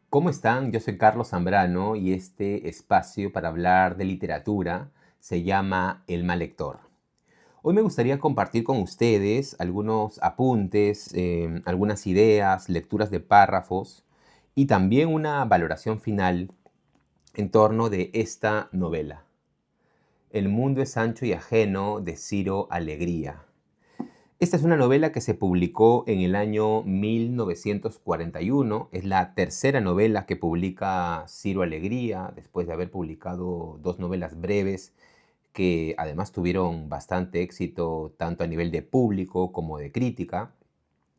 ¿Cómo están? Yo soy Carlos Zambrano y este espacio para hablar de literatura se llama El Mal Lector. Hoy me gustaría compartir con ustedes algunos apuntes, algunas ideas, lecturas de párrafos y también una valoración final en torno de esta novela. El mundo es ancho y ajeno de Ciro Alegría. Esta es una novela que se publicó en el año 1941. Es la tercera novela que publica Ciro Alegría, después de haber publicado dos novelas breves que además tuvieron bastante éxito tanto a nivel de público como de crítica.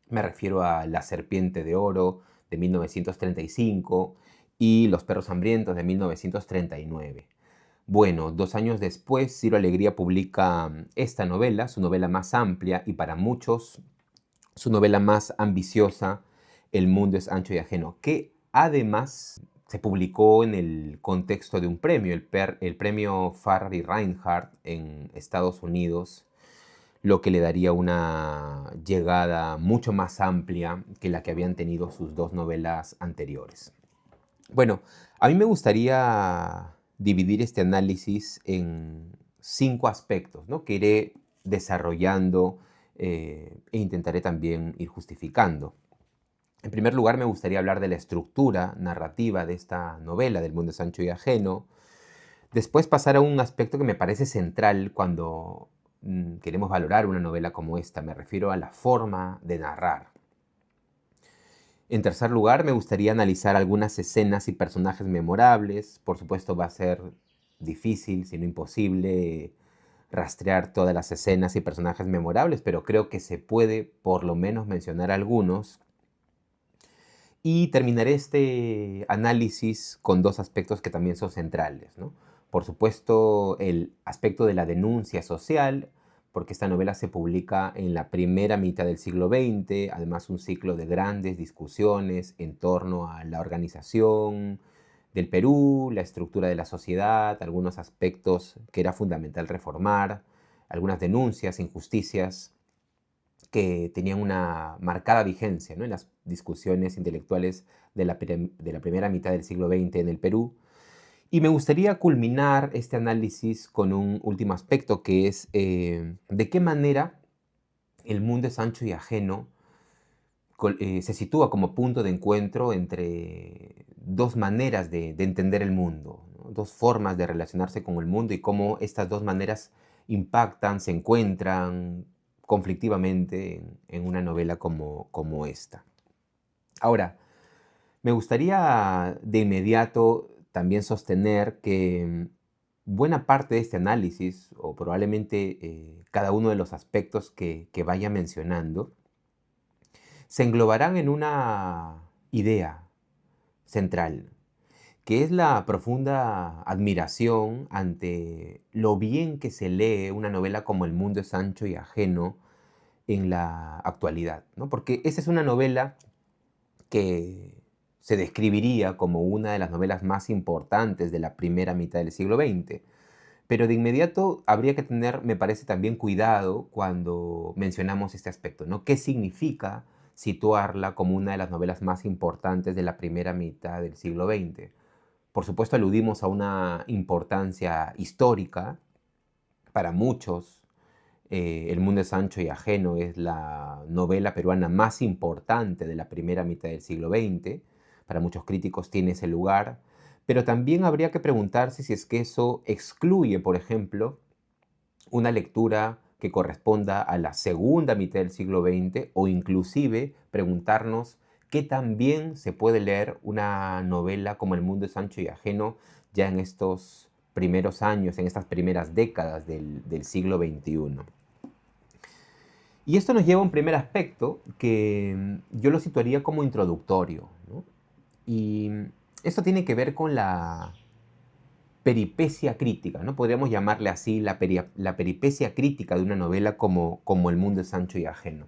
Me refiero a La Serpiente de Oro de 1935 y Los Perros Hambrientos de 1939. Bueno, 2 años después, Ciro Alegría publica esta novela, su novela más amplia y para muchos su novela más ambiciosa, El mundo es ancho y ajeno, que además se publicó en el contexto de un premio, el premio Farrar y Reinhardt en Estados Unidos, lo que le daría una llegada mucho más amplia que la que habían tenido sus dos novelas anteriores. Bueno, a mí me gustaría dividir este análisis en 5 aspectos, ¿no? Que iré desarrollando e intentaré también ir justificando. En primer lugar, me gustaría hablar de la estructura narrativa de esta novela, del mundo Sancho y ajeno. Después pasar a un aspecto que me parece central cuando queremos valorar una novela como esta. Me refiero a la forma de narrar. En tercer lugar, me gustaría analizar algunas escenas y personajes memorables. Por supuesto, va a ser difícil, si no imposible, rastrear todas las escenas y personajes memorables, pero creo que se puede por lo menos mencionar algunos. Y terminaré este análisis con dos aspectos que también son centrales, ¿no? Por supuesto, el aspecto de la denuncia social, porque esta novela se publica en la primera mitad del siglo XX, además un ciclo de grandes discusiones en torno a la organización del Perú, la estructura de la sociedad, algunos aspectos que era fundamental reformar, algunas denuncias, injusticias que tenían una marcada vigencia, ¿no? En las discusiones intelectuales de la primera mitad del siglo XX en el Perú. Y me gustaría culminar este análisis con un último aspecto que es de qué manera el mundo es ancho y ajeno se sitúa como punto de encuentro entre dos maneras de entender el mundo, ¿no? Dos formas de relacionarse con el mundo y cómo estas dos maneras impactan, se encuentran conflictivamente en una novela como esta. Ahora, me gustaría de inmediato también sostener que buena parte de este análisis, o probablemente cada uno de los aspectos que vaya mencionando, se englobarán en una idea central, que es la profunda admiración ante lo bien que se lee una novela como El mundo es ancho y ajeno en la actualidad, ¿no? Porque esa es una novela que se describiría como una de las novelas más importantes de la primera mitad del siglo XX. Pero de inmediato habría que tener, me parece, también cuidado cuando mencionamos este aspecto, ¿no? ¿Qué significa situarla como una de las novelas más importantes de la primera mitad del siglo XX? Por supuesto, aludimos a una importancia histórica. Para muchos, El mundo es ancho y ajeno es la novela peruana más importante de la primera mitad del siglo XX. Para muchos críticos tiene ese lugar. Pero también habría que preguntarse si es que eso excluye, por ejemplo, una lectura que corresponda a la segunda mitad del siglo XX o inclusive preguntarnos qué tan bien se puede leer una novela como El mundo es ancho y ajeno ya en estos primeros años, en estas primeras décadas del siglo XXI. Y esto nos lleva a un primer aspecto que yo lo situaría como introductorio, ¿no? Y esto tiene que ver con la peripecia crítica, ¿no? Podríamos llamarle así la peripecia crítica de una novela como El mundo es ancho y ajeno.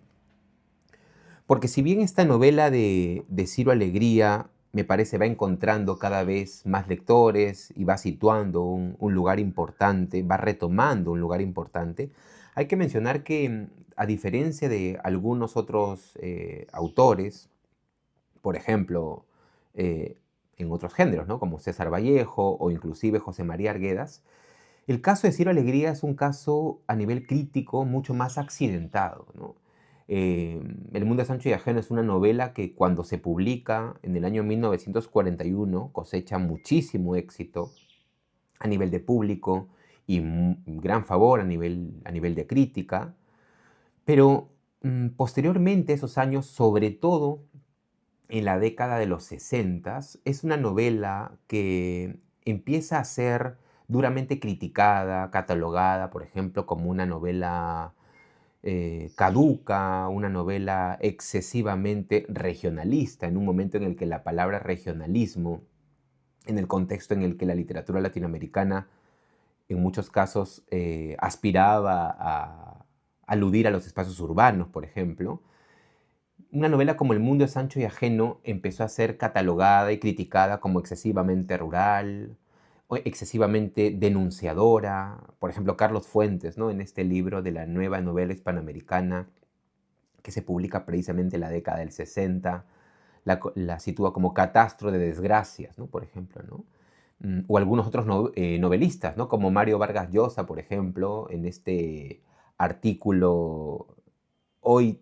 Porque si bien esta novela de Ciro Alegría me parece va encontrando cada vez más lectores y va situando un lugar importante, va retomando un lugar importante, hay que mencionar que a diferencia de algunos otros autores, por ejemplo, en otros géneros, ¿no? Como César Vallejo o inclusive José María Arguedas. El caso de Ciro Alegría es un caso a nivel crítico mucho más accidentado, ¿no? El mundo de Sancho y Ajeno es una novela que cuando se publica en el año 1941 cosecha muchísimo éxito a nivel de público y gran favor a nivel de crítica, pero posteriormente esos años, sobre todo en la década de los 60, es una novela que empieza a ser duramente criticada, catalogada, por ejemplo, como una novela caduca, una novela excesivamente regionalista, en un momento en el que la palabra regionalismo, en el contexto en el que la literatura latinoamericana en muchos casos aspiraba a aludir a los espacios urbanos, por ejemplo, una novela como El mundo es ancho y ajeno empezó a ser catalogada y criticada como excesivamente rural, o excesivamente denunciadora. Por ejemplo, Carlos Fuentes, ¿no? En este libro de la nueva novela hispanoamericana que se publica precisamente en la década del 60, la sitúa como catastro de desgracias, ¿no? Por ejemplo, ¿no? O algunos otros novelistas, ¿no? Como Mario Vargas Llosa, por ejemplo, en este artículo hoy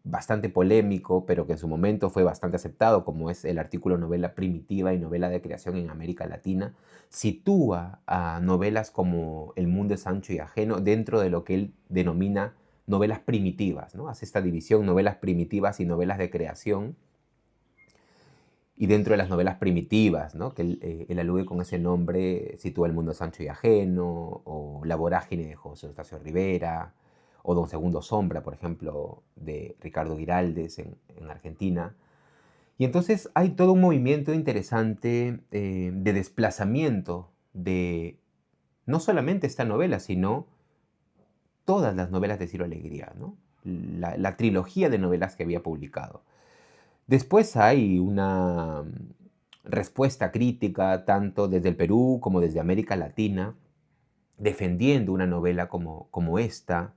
bastante polémico, pero que en su momento fue bastante aceptado, como es el artículo Novela primitiva y novela de creación en América Latina, sitúa a novelas como El mundo es ancho y ajeno dentro de lo que él denomina novelas primitivas, ¿no? Hace esta división, novelas primitivas y novelas de creación, y dentro de las novelas primitivas, ¿no? Que él alude con ese nombre, sitúa El mundo es ancho y ajeno, o La vorágine de José Eustacio Rivera, o Don Segundo Sombra, por ejemplo, de Ricardo Giraldes en Argentina. Y entonces hay todo un movimiento interesante de desplazamiento de no solamente esta novela, sino todas las novelas de Ciro Alegría, ¿no? La trilogía de novelas que había publicado. Después hay una respuesta crítica tanto desde el Perú como desde América Latina, defendiendo una novela como esta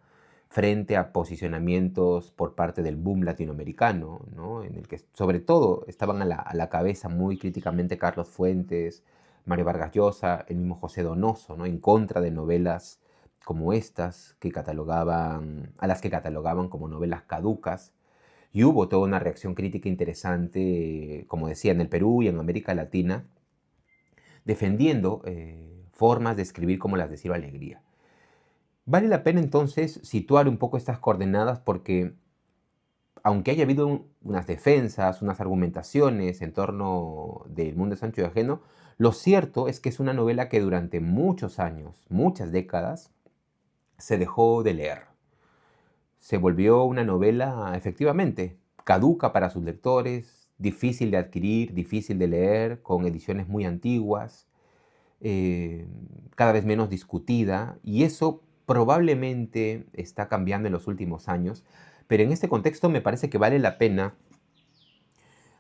frente a posicionamientos por parte del boom latinoamericano, ¿no? En el que sobre todo estaban a la cabeza muy críticamente Carlos Fuentes, Mario Vargas Llosa, el mismo José Donoso, ¿no? En contra de novelas como estas a las que catalogaban como novelas caducas. Y hubo toda una reacción crítica interesante, como decía, en el Perú y en América Latina, defendiendo formas de escribir como las de Ciro Alegría. Vale la pena entonces situar un poco estas coordenadas porque, aunque haya habido unas defensas, unas argumentaciones en torno del mundo de Sancho y Ajeno, lo cierto es que es una novela que durante muchos años, muchas décadas, se dejó de leer. Se volvió una novela, efectivamente, caduca para sus lectores, difícil de adquirir, difícil de leer, con ediciones muy antiguas, cada vez menos discutida, y eso probablemente está cambiando en los últimos años, pero en este contexto me parece que vale la pena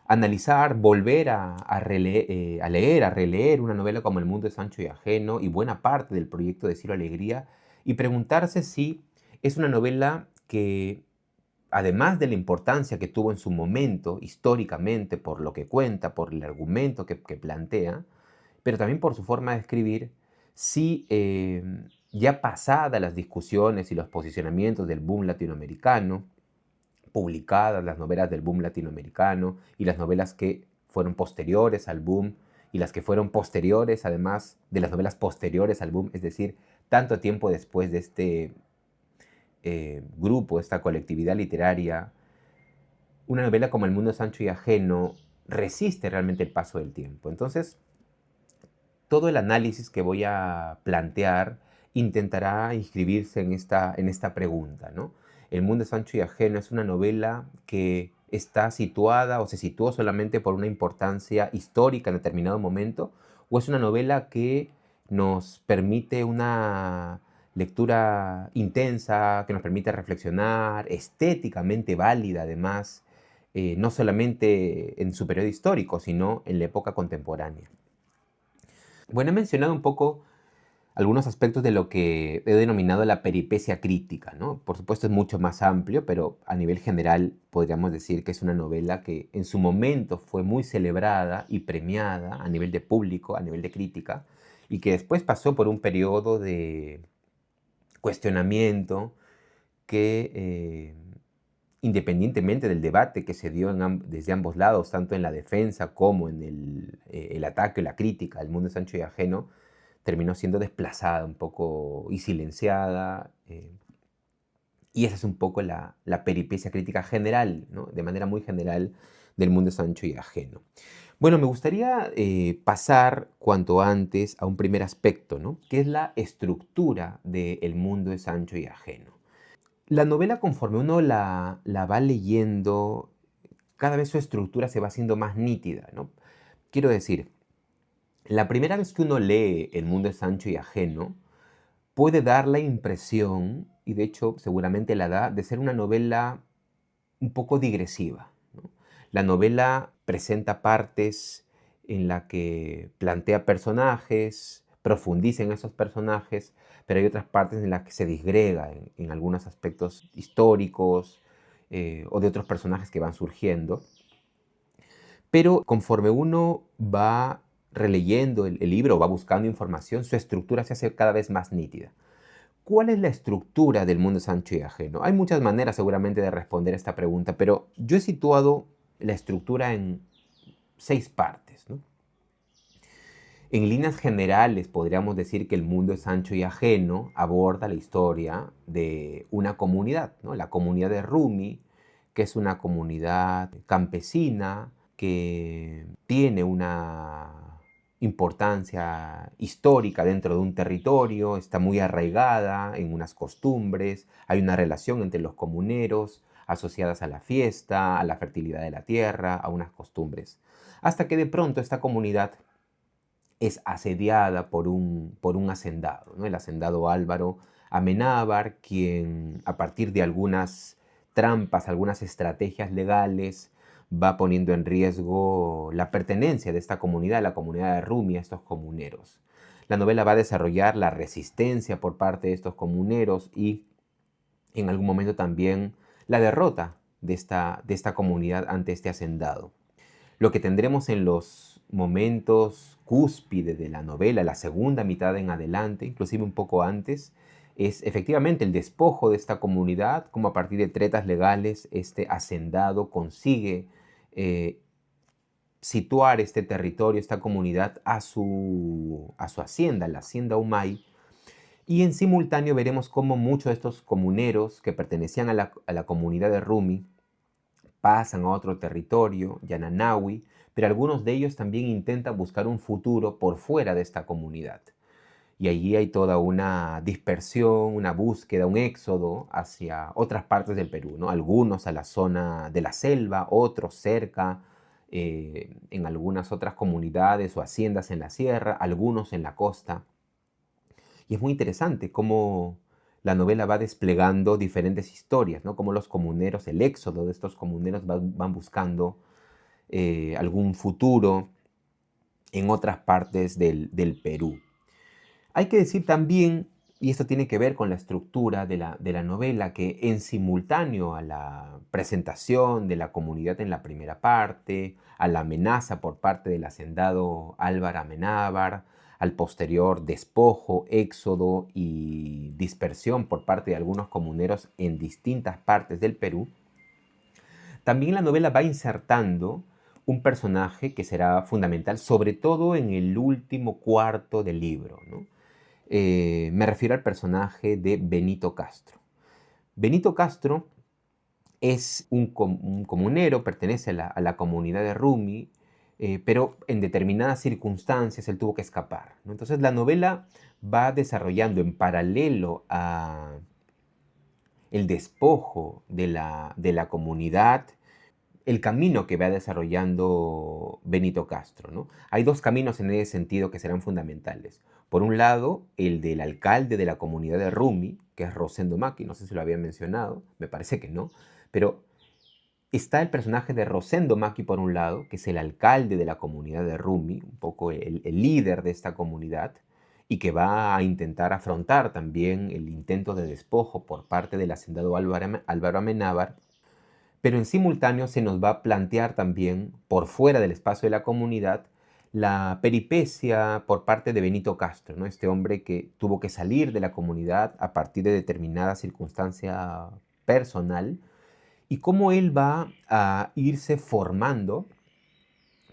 analizar, volver a leer, a releer una novela como El mundo es Sancho y ajeno y buena parte del proyecto de Ciro Alegría y preguntarse si es una novela que, además de la importancia que tuvo en su momento históricamente por lo que cuenta, por el argumento que plantea, pero también por su forma de escribir, si ya pasadas las discusiones y los posicionamientos del boom latinoamericano, publicadas las novelas del boom latinoamericano y las novelas que fueron posteriores al boom y las que fueron posteriores, además de las novelas posteriores al boom, es decir, tanto tiempo después de este grupo, esta colectividad literaria, una novela como El mundo es ancho y ajeno resiste realmente el paso del tiempo. Entonces, todo el análisis que voy a plantear intentará inscribirse en esta pregunta, ¿no? El mundo es ancho y ajeno es una novela que está situada o se situó solamente por una importancia histórica en determinado momento, o es una novela que nos permite una lectura intensa, que nos permite reflexionar, estéticamente válida además, no solamente en su periodo histórico, sino en la época contemporánea. Bueno, he mencionado un poco algunos aspectos de lo que he denominado la peripecia crítica, ¿no? Por supuesto es mucho más amplio, pero a nivel general podríamos decir que es una novela que en su momento fue muy celebrada y premiada a nivel de público, a nivel de crítica, y que después pasó por un periodo de cuestionamiento que, independientemente del debate que se dio desde ambos lados, tanto en la defensa como en el ataque o la crítica al mundo es ancho y ajeno, terminó siendo desplazada un poco y silenciada. Y esa es un poco la peripecia crítica general, ¿no? De manera muy general, del mundo es ancho y ajeno. Bueno, me gustaría pasar cuanto antes a un primer aspecto, ¿no? Que es la estructura de El mundo es ancho y ajeno. La novela, conforme uno la va leyendo, cada vez su estructura se va haciendo más nítida, ¿no? Quiero decir, la primera vez que uno lee El mundo es ancho y ajeno, puede dar la impresión, y de hecho seguramente la da, de ser una novela un poco digresiva, ¿no? La novela presenta partes en la que plantea personajes, profundiza en esos personajes, pero hay otras partes en las que se disgrega en algunos aspectos históricos o de otros personajes que van surgiendo. Pero conforme uno va releyendo el libro, va buscando información, su estructura se hace cada vez más nítida. ¿Cuál es la estructura del mundo es ancho y ajeno? Hay muchas maneras seguramente de responder esta pregunta, pero yo he situado la estructura en 6 partes, ¿no? En líneas generales podríamos decir que el mundo es ancho y ajeno aborda la historia de una comunidad, ¿no? La comunidad de Rumi, que es una comunidad campesina que tiene una importancia histórica dentro de un territorio, está muy arraigada en unas costumbres, hay una relación entre los comuneros asociadas a la fiesta, a la fertilidad de la tierra, a unas costumbres. Hasta que de pronto esta comunidad es asediada por un hacendado, ¿no? El hacendado Álvaro Amenábar, quien a partir de algunas trampas, algunas estrategias legales, va poniendo en riesgo la pertenencia de esta comunidad, la comunidad de Rumi, a estos comuneros. La novela va a desarrollar la resistencia por parte de estos comuneros y en algún momento también la derrota de esta comunidad ante este hacendado. Lo que tendremos en los momentos cúspide de la novela, la segunda mitad en adelante, inclusive un poco antes, es efectivamente el despojo de esta comunidad, como a partir de tretas legales este hacendado consigue eh, situar este territorio, esta comunidad a su hacienda, la hacienda Humay, y en simultáneo veremos cómo muchos de estos comuneros que pertenecían a la comunidad de Rumi pasan a otro territorio, Yananawi, pero algunos de ellos también intentan buscar un futuro por fuera de esta comunidad. Y allí hay toda una dispersión, una búsqueda, un éxodo hacia otras partes del Perú, ¿no? Algunos a la zona de la selva, otros cerca, en algunas otras comunidades o haciendas en la sierra, algunos en la costa. Y es muy interesante cómo la novela va desplegando diferentes historias, ¿no? Cómo los comuneros, el éxodo de estos comuneros van buscando algún futuro en otras partes del Perú. Hay que decir también, y esto tiene que ver con la estructura de la novela, que en simultáneo a la presentación de la comunidad en la primera parte, a la amenaza por parte del hacendado Álvaro Amenábar, al posterior despojo, éxodo y dispersión por parte de algunos comuneros en distintas partes del Perú, también la novela va insertando un personaje que será fundamental, sobre todo en el último cuarto del libro, ¿no? Me refiero al personaje de Benito Castro. Benito Castro es un comunero, pertenece a la comunidad de Rumi, pero en determinadas circunstancias él tuvo que escapar, ¿no? Entonces la novela va desarrollando en paralelo a el despojo de la comunidad, el camino que va desarrollando Benito Castro, ¿no? Hay dos caminos en ese sentido que serán fundamentales. Por un lado, el del alcalde de la comunidad de Rumi, que es Rosendo Maki, no sé si lo había mencionado, me parece que no, pero está el personaje de Rosendo Maki por un lado, que es el alcalde de la comunidad de Rumi, un poco el líder de esta comunidad, y que va a intentar afrontar también el intento de despojo por parte del hacendado Álvaro Amenábar, pero en simultáneo se nos va a plantear también, por fuera del espacio de la comunidad, la peripecia por parte de Benito Castro, ¿no? Este hombre que tuvo que salir de la comunidad a partir de determinada circunstancia personal, y cómo él va a irse formando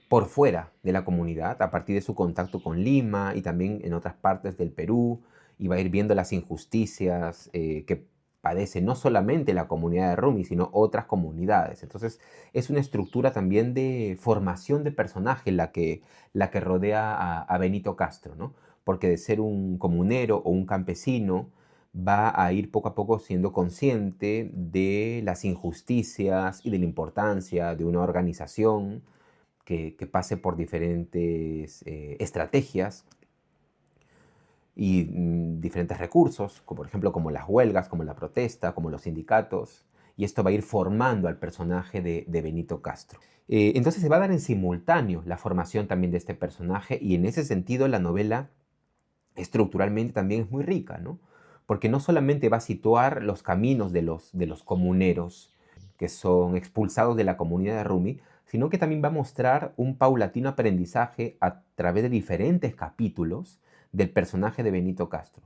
por fuera de la comunidad, a partir de su contacto con Lima y también en otras partes del Perú, y va a ir viendo las injusticias que padece no solamente la comunidad de Rumi, sino otras comunidades. Entonces es una estructura también de formación de personaje la que rodea a Benito Castro, ¿no? Porque de ser un comunero o un campesino, va a ir poco a poco siendo consciente de las injusticias y de la importancia de una organización que pase por diferentes estrategias y diferentes recursos, como por ejemplo como las huelgas, como la protesta, como los sindicatos, y esto va a ir formando al personaje de Benito Castro. Entonces se va a dar en simultáneo la formación también de este personaje, y en ese sentido la novela estructuralmente también es muy rica, ¿no? Porque no solamente va a situar los caminos de los comuneros que son expulsados de la comunidad de Rumi, sino que también va a mostrar un paulatino aprendizaje a través de diferentes capítulos del personaje de Benito Castro.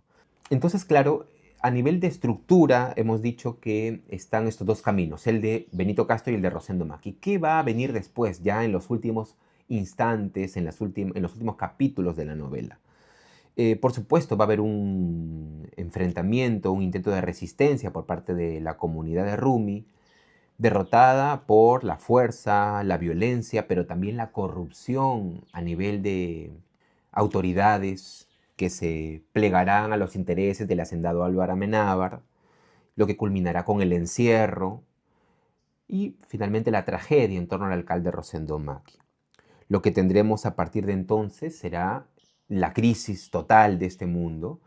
Entonces, claro, a nivel de estructura hemos dicho que están estos dos caminos, el de Benito Castro y el de Rosendo Maki. ¿Qué va a venir después, ya en los últimos instantes, en los últimos capítulos de la novela? Por supuesto, va a haber un enfrentamiento, un intento de resistencia por parte de la comunidad de Rumi, derrotada por la fuerza, la violencia, pero también la corrupción a nivel de autoridades que se plegarán a los intereses del hacendado Álvaro Amenábar, lo que culminará con el encierro y finalmente la tragedia en torno al alcalde Rosendo Maki. Lo que tendremos a partir de entonces será la crisis total de este mundo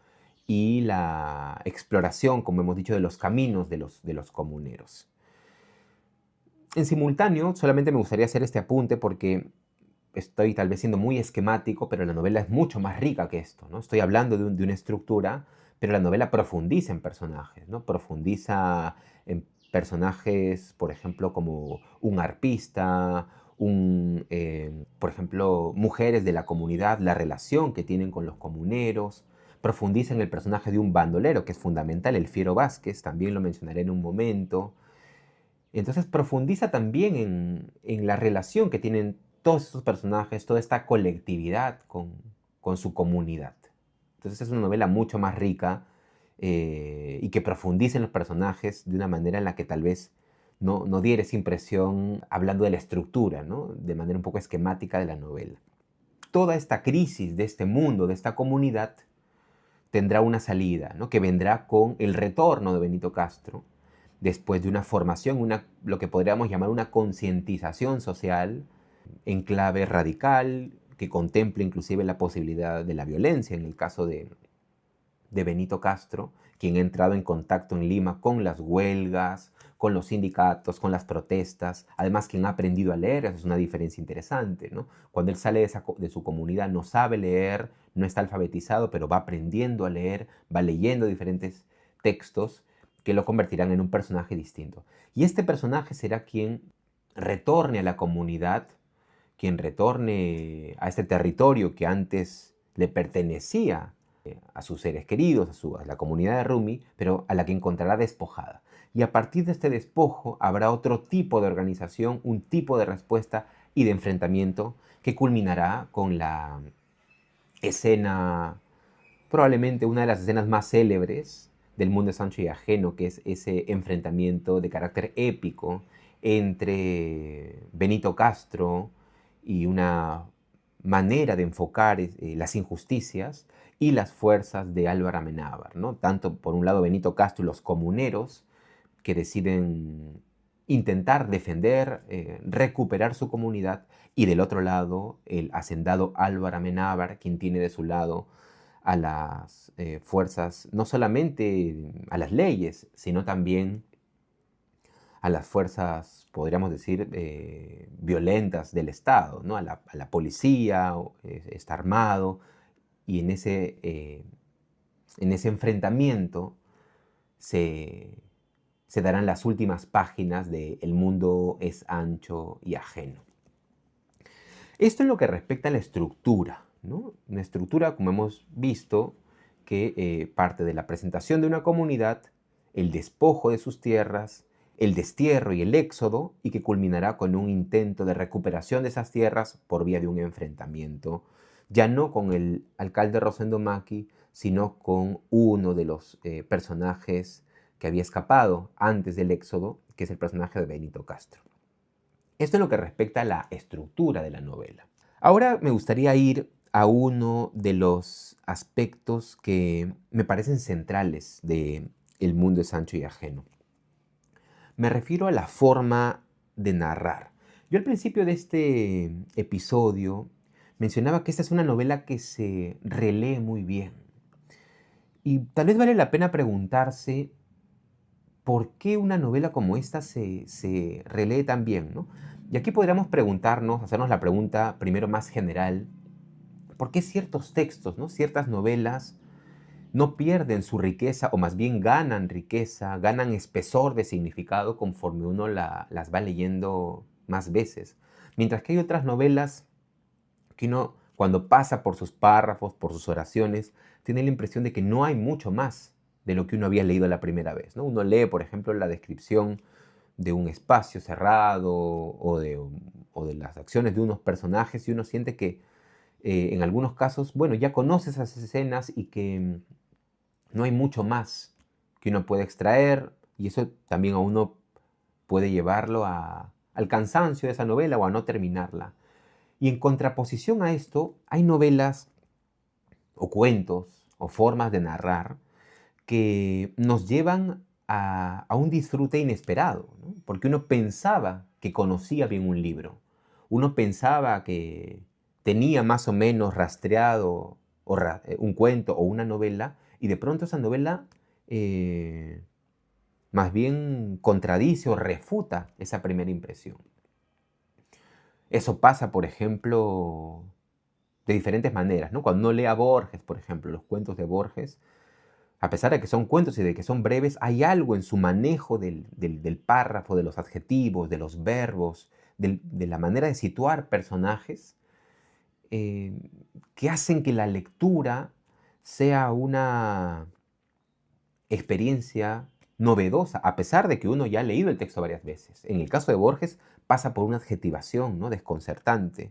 y la exploración, como hemos dicho, de los caminos de los comuneros. En simultáneo, solamente me gustaría hacer este apunte porque estoy tal vez siendo muy esquemático, pero la novela es mucho más rica que esto, ¿no? Estoy hablando de una estructura, pero la novela profundiza en personajes, ¿no? Profundiza en personajes, por ejemplo, como un arpista, por ejemplo, mujeres de la comunidad, la relación que tienen con los comuneros. Profundiza en el personaje de un bandolero, que es fundamental, el Fiero Vázquez, también lo mencionaré en un momento. Entonces profundiza también en la relación que tienen todos estos personajes, toda esta colectividad con su comunidad. Entonces es una novela mucho más rica y que profundiza en los personajes de una manera en la que tal vez no diera esa impresión hablando de la estructura, ¿no? De manera un poco esquemática de la novela. Toda esta crisis de este mundo, de esta comunidad, tendrá una salida, ¿no? Que vendrá con el retorno de Benito Castro, después de una formación, lo que podríamos llamar una concientización social en clave radical, que contemple inclusive la posibilidad de la violencia, en el caso de Benito Castro, quien ha entrado en contacto en Lima con las huelgas, con los sindicatos, con las protestas, además quien ha aprendido a leer, eso es una diferencia interesante, ¿no? Cuando él sale de su comunidad no sabe leer, no está alfabetizado, pero va aprendiendo a leer, va leyendo diferentes textos que lo convertirán en un personaje distinto. Y este personaje será quien retorne a la comunidad, quien retorne a este territorio que antes le pertenecía a sus seres queridos, a la comunidad de Rumi, pero a la que encontrará despojada. Y a partir de este despojo habrá otro tipo de organización, un tipo de respuesta y de enfrentamiento que culminará con la escena, probablemente una de las escenas más célebres del mundo de Sancho y Ajeno, que es ese enfrentamiento de carácter épico entre Benito Castro y una manera de enfocar las injusticias y las fuerzas de Álvaro Amenábar, ¿no? Tanto por un lado Benito Castro y los comuneros que deciden intentar defender, recuperar su comunidad, y del otro lado el hacendado Álvaro Amenábar, quien tiene de su lado a las fuerzas, no solamente a las leyes, sino también a las fuerzas, podríamos decir, violentas del Estado, ¿no? A la policía, está armado, y en ese enfrentamiento se darán las últimas páginas de El mundo es ancho y ajeno. Esto en lo que respecta a la estructura, ¿no? Una estructura, como hemos visto, que parte de la presentación de una comunidad, el despojo de sus tierras, el destierro y el éxodo, y que culminará con un intento de recuperación de esas tierras por vía de un enfrentamiento, ya no con el alcalde Rosendo Maki, sino con uno de los personajes que había escapado antes del éxodo, que es el personaje de Benito Castro. Esto es lo que respecta a la estructura de la novela. Ahora me gustaría ir a uno de los aspectos que me parecen centrales de El mundo es ancho y ajeno. Me refiero a la forma de narrar. Yo al principio de este episodio mencionaba que esta es una novela que se relee muy bien. Y tal vez vale la pena preguntarse por qué una novela como esta se relee tan bien, ¿no? Y aquí podríamos preguntarnos, hacernos la pregunta primero más general, ¿por qué ciertos textos, ¿no? Ciertas novelas no pierden su riqueza o más bien ganan riqueza, ganan espesor de significado conforme uno las va leyendo más veces? Mientras que hay otras novelas que uno cuando pasa por sus párrafos, por sus oraciones, tiene la impresión de que no hay mucho más de lo que uno había leído la primera vez, ¿no? Uno lee, por ejemplo, la descripción de un espacio cerrado o de las acciones de unos personajes y uno siente que en algunos casos, bueno, ya conoce esas escenas y que no hay mucho más que uno puede extraer y eso también a uno puede llevarlo al cansancio de esa novela o a no terminarla. Y en contraposición a esto, hay novelas o cuentos o formas de narrar que nos llevan a un disfrute inesperado, ¿no? Porque uno pensaba que conocía bien un libro, uno pensaba que tenía más o menos rastreado un cuento o una novela, y de pronto esa novela más bien contradice o refuta esa primera impresión. Eso pasa, por ejemplo, de diferentes maneras, ¿no? Cuando uno lee a Borges, por ejemplo, los cuentos de Borges, a pesar de que son cuentos y de que son breves, hay algo en su manejo del párrafo, de los adjetivos, de los verbos, de la manera de situar personajes, eh, que hacen que la lectura sea una experiencia novedosa, a pesar de que uno ya ha leído el texto varias veces. En el caso de Borges pasa por una adjetivación, ¿no? Desconcertante.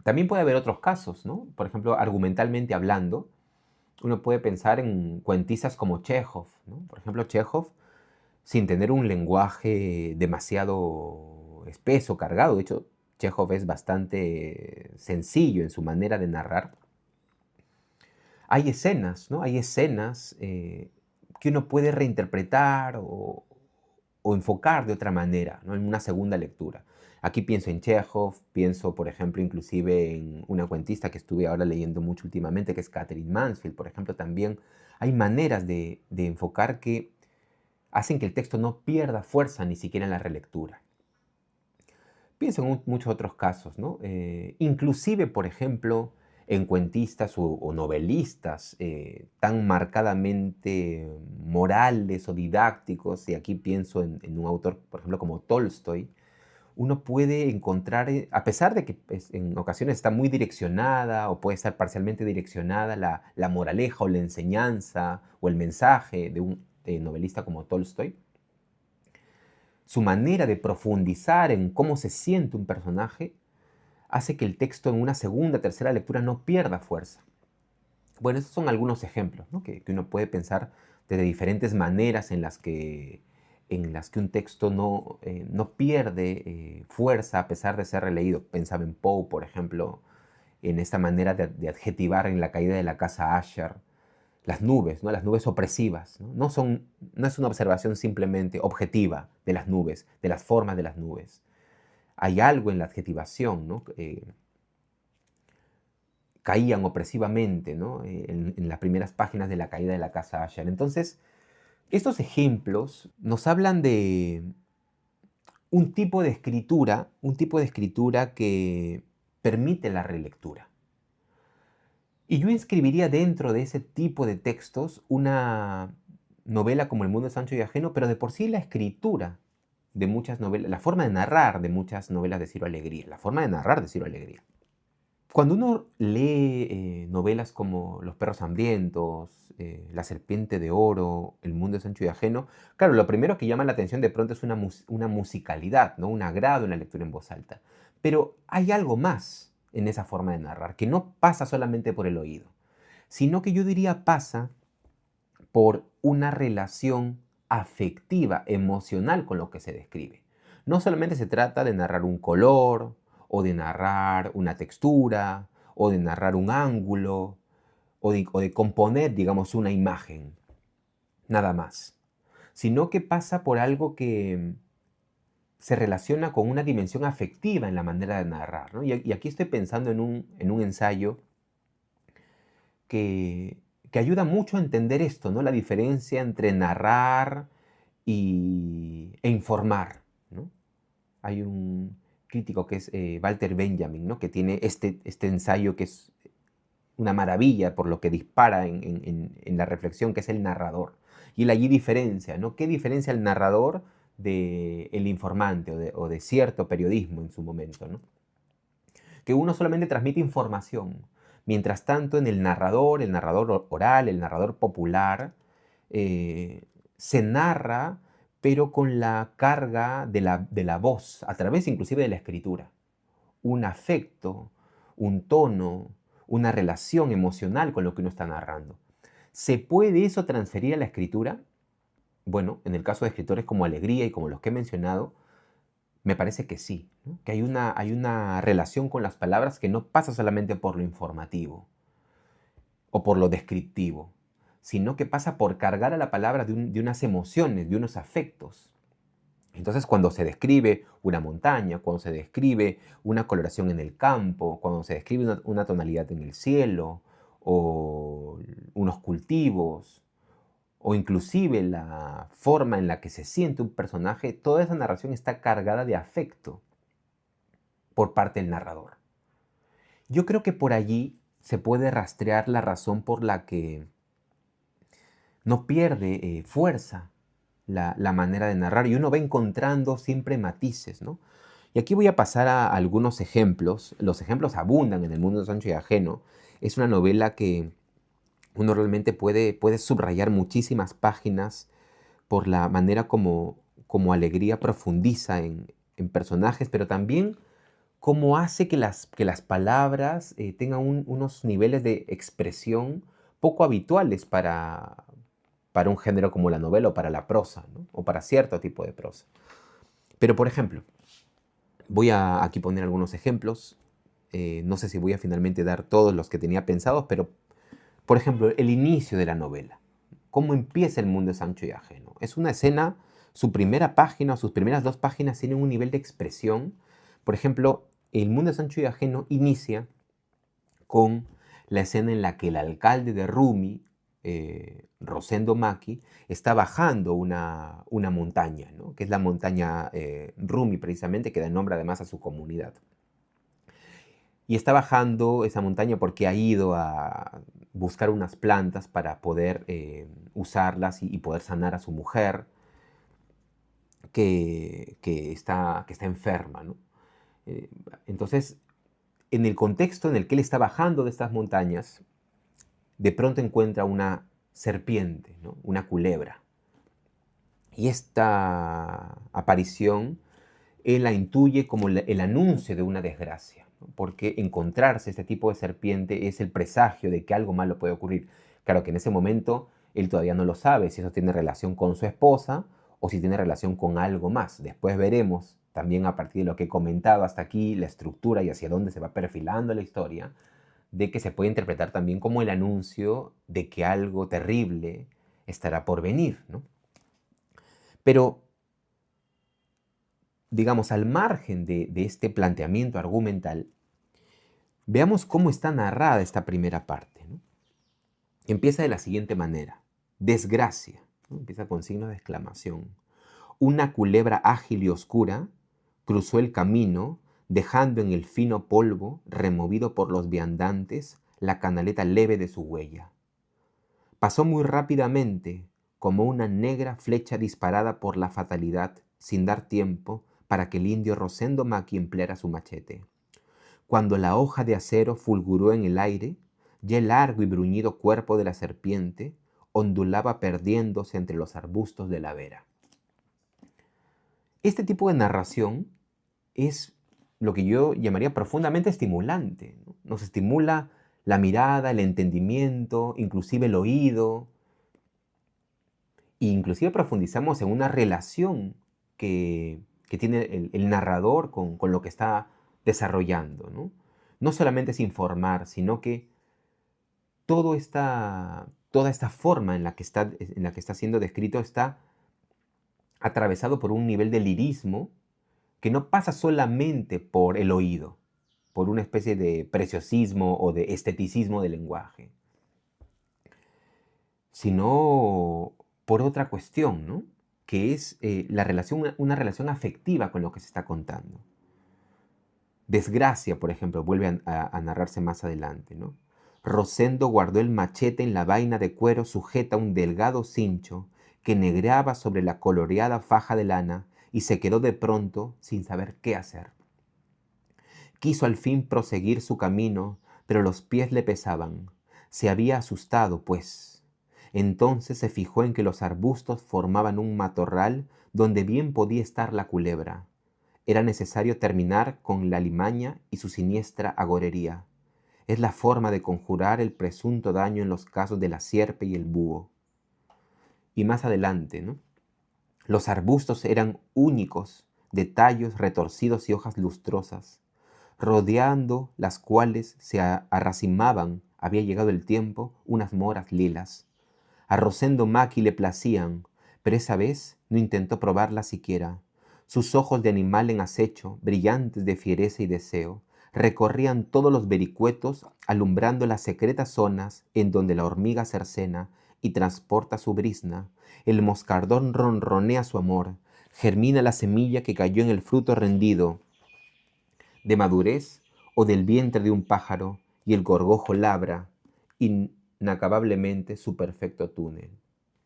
También puede haber otros casos, ¿no? Por ejemplo, argumentalmente hablando, uno puede pensar en cuentistas como Chekhov, ¿no? Por ejemplo, Chekhov, sin tener un lenguaje demasiado espeso, cargado, de hecho, Chekhov es bastante sencillo en su manera de narrar. Hay escenas, ¿no? Hay escenas que uno puede reinterpretar o enfocar de otra manera, ¿no? En una segunda lectura. Aquí pienso en Chekhov, pienso, por ejemplo, inclusive en una cuentista que estuve ahora leyendo mucho últimamente, que es Katherine Mansfield, por ejemplo, también hay maneras de enfocar que hacen que el texto no pierda fuerza ni siquiera en la relectura. Pienso en muchos otros casos, ¿no? Inclusive, por ejemplo, en cuentistas o novelistas tan marcadamente morales o didácticos, y aquí pienso en un autor, por ejemplo, como Tolstoy, uno puede encontrar, a pesar de que en ocasiones está muy direccionada o puede estar parcialmente direccionada la moraleja o la enseñanza o el mensaje de un novelista como Tolstoy, su manera de profundizar en cómo se siente un personaje hace que el texto en una segunda, tercera lectura no pierda fuerza. Bueno, esos son algunos ejemplos, ¿no? que uno puede pensar de diferentes maneras en las que un texto no pierde fuerza a pesar de ser releído. Pensaba en Poe, por ejemplo, en esta manera de adjetivar en La caída de la casa Usher las nubes, ¿no? Las nubes opresivas. No es una observación simplemente objetiva de las nubes, de las formas de las nubes. Hay algo en la adjetivación, ¿no? Caían opresivamente, ¿no? En las primeras páginas de La caída de la casa Usher. Entonces, estos ejemplos nos hablan de un tipo de escritura que permite la relectura. Y yo inscribiría dentro de ese tipo de textos una novela como El mundo es ancho y ajeno, pero de por sí la escritura de muchas novelas, la forma de narrar de muchas novelas de Ciro Alegría, la forma de narrar de Ciro Alegría. Cuando uno lee novelas como Los perros hambrientos, La serpiente de oro, El mundo es ancho y ajeno, claro, lo primero que llama la atención de pronto es una musicalidad, ¿no? Un agrado en la lectura en voz alta. Pero hay algo más en esa forma de narrar, que no pasa solamente por el oído, sino que yo diría pasa por una relación afectiva, emocional con lo que se describe. No solamente se trata de narrar un color, o de narrar una textura, o de narrar un ángulo, o de componer, digamos, una imagen, nada más, sino que pasa por algo que se relaciona con una dimensión afectiva en la manera de narrar, ¿no? Y aquí estoy pensando en un ensayo que, que ayuda mucho a entender esto, ¿no? La diferencia entre narrar e informar, ¿no? Hay un crítico que es Walter Benjamin, ¿no? Que tiene este ensayo que es una maravilla por lo que dispara en la reflexión, que es el narrador. Y él allí diferencia, ¿no? ¿Qué diferencia el narrador del informante o de cierto periodismo en su momento, ¿no? Que uno solamente transmite información. Mientras tanto, en el narrador oral, el narrador popular, se narra, pero con la carga de la voz, a través inclusive de la escritura. Un afecto, un tono, una relación emocional con lo que uno está narrando. ¿Se puede eso transferir a la escritura? Bueno, en el caso de escritores como Alegría y como los que he mencionado, me parece que sí, ¿no? Que hay una relación con las palabras que no pasa solamente por lo informativo o por lo descriptivo, sino que pasa por cargar a la palabra de unas emociones, de unos afectos. Entonces, cuando se describe una montaña, cuando se describe una coloración en el campo, cuando se describe una tonalidad en el cielo, o unos cultivos, o inclusive la forma en la que se siente un personaje, toda esa narración está cargada de afecto por parte del narrador. Yo creo que por allí se puede rastrear la razón por la que no pierde fuerza la manera de narrar y uno va encontrando siempre matices, ¿no? Y aquí voy a pasar a algunos ejemplos. Los ejemplos abundan en El mundo de Sancho y ajeno. Es una novela que uno realmente puede subrayar muchísimas páginas por la manera como Alegría profundiza en personajes, pero también cómo hace que las palabras tengan unos niveles de expresión poco habituales para un género como la novela o para la prosa, ¿no? O para cierto tipo de prosa. Pero, por ejemplo, voy a aquí poner algunos ejemplos. No sé si voy a finalmente dar todos los que tenía pensados, pero, por ejemplo, el inicio de la novela. ¿Cómo empieza El mundo de Sancho y ajeno? Es una escena, su primera página o sus primeras dos páginas tienen un nivel de expresión. Por ejemplo, El mundo de Sancho y ajeno inicia con la escena en la que el alcalde de Rumi, Rosendo Maki, está bajando una montaña, ¿no? Que es la montaña Rumi precisamente, que da nombre además a su comunidad. Y está bajando esa montaña porque ha ido a buscar unas plantas para poder usarlas y poder sanar a su mujer que está enferma, ¿no? Eh, entonces, en el contexto en el que él está bajando de estas montañas, de pronto encuentra una serpiente, ¿no? Una culebra. Y esta aparición él la intuye como el anuncio de una desgracia, ¿no? Porque encontrarse este tipo de serpiente es el presagio de que algo malo puede ocurrir. Claro que en ese momento él todavía no lo sabe si eso tiene relación con su esposa o si tiene relación con algo más. Después veremos, también a partir de lo que he comentado hasta aquí, la estructura y hacia dónde se va perfilando la historia, de que se puede interpretar también como el anuncio de que algo terrible estará por venir, ¿no? Pero, digamos, al margen de este planteamiento argumental, veamos cómo está narrada esta primera parte, ¿no? Empieza de la siguiente manera. Desgracia, ¿no? Empieza con signos de exclamación. Una culebra ágil y oscura cruzó el camino, dejando en el fino polvo, removido por los viandantes, la canaleta leve de su huella. Pasó muy rápidamente, como una negra flecha disparada por la fatalidad, sin dar tiempo para que el indio Rosendo Maqui empleara su machete. Cuando la hoja de acero fulguró en el aire, ya el largo y bruñido cuerpo de la serpiente ondulaba perdiéndose entre los arbustos de la vera. Este tipo de narración es lo que yo llamaría profundamente estimulante, ¿no? Nos estimula la mirada, el entendimiento, inclusive el oído, e inclusive profundizamos en una relación que tiene el narrador con lo que está desarrollando, ¿no? No solamente es informar, sino que toda esta forma en la que está siendo descrito está atravesado por un nivel de lirismo que no pasa solamente por el oído, por una especie de preciosismo o de esteticismo del lenguaje, sino por otra cuestión, ¿no? Que es una relación afectiva con lo que se está contando. Desgracia, por ejemplo, vuelve a narrarse más adelante, ¿no? Rosendo guardó el machete en la vaina de cuero sujeta a un delgado cincho que negreaba sobre la coloreada faja de lana y se quedó de pronto sin saber qué hacer. Quiso al fin proseguir su camino, pero los pies le pesaban. Se había asustado, pues. Entonces se fijó en que los arbustos formaban un matorral donde bien podía estar la culebra. Era necesario terminar con la alimaña y su siniestra agorería. Es la forma de conjurar el presunto daño en los casos de la sierpe y el búho. Y más adelante, ¿no? Los arbustos eran únicos, de tallos retorcidos y hojas lustrosas, rodeando las cuales se arracimaban, había llegado el tiempo, unas moras lilas. A Rosendo Maqui le placían, pero esa vez no intentó probarlas siquiera. Sus ojos de animal en acecho, brillantes de fiereza y deseo, recorrían todos los vericuetos, alumbrando las secretas zonas en donde la hormiga cercena y transporta su brizna, el moscardón ronronea su amor, germina la semilla que cayó en el fruto rendido de madurez o del vientre de un pájaro, y el gorgojo labra inacabablemente su perfecto túnel.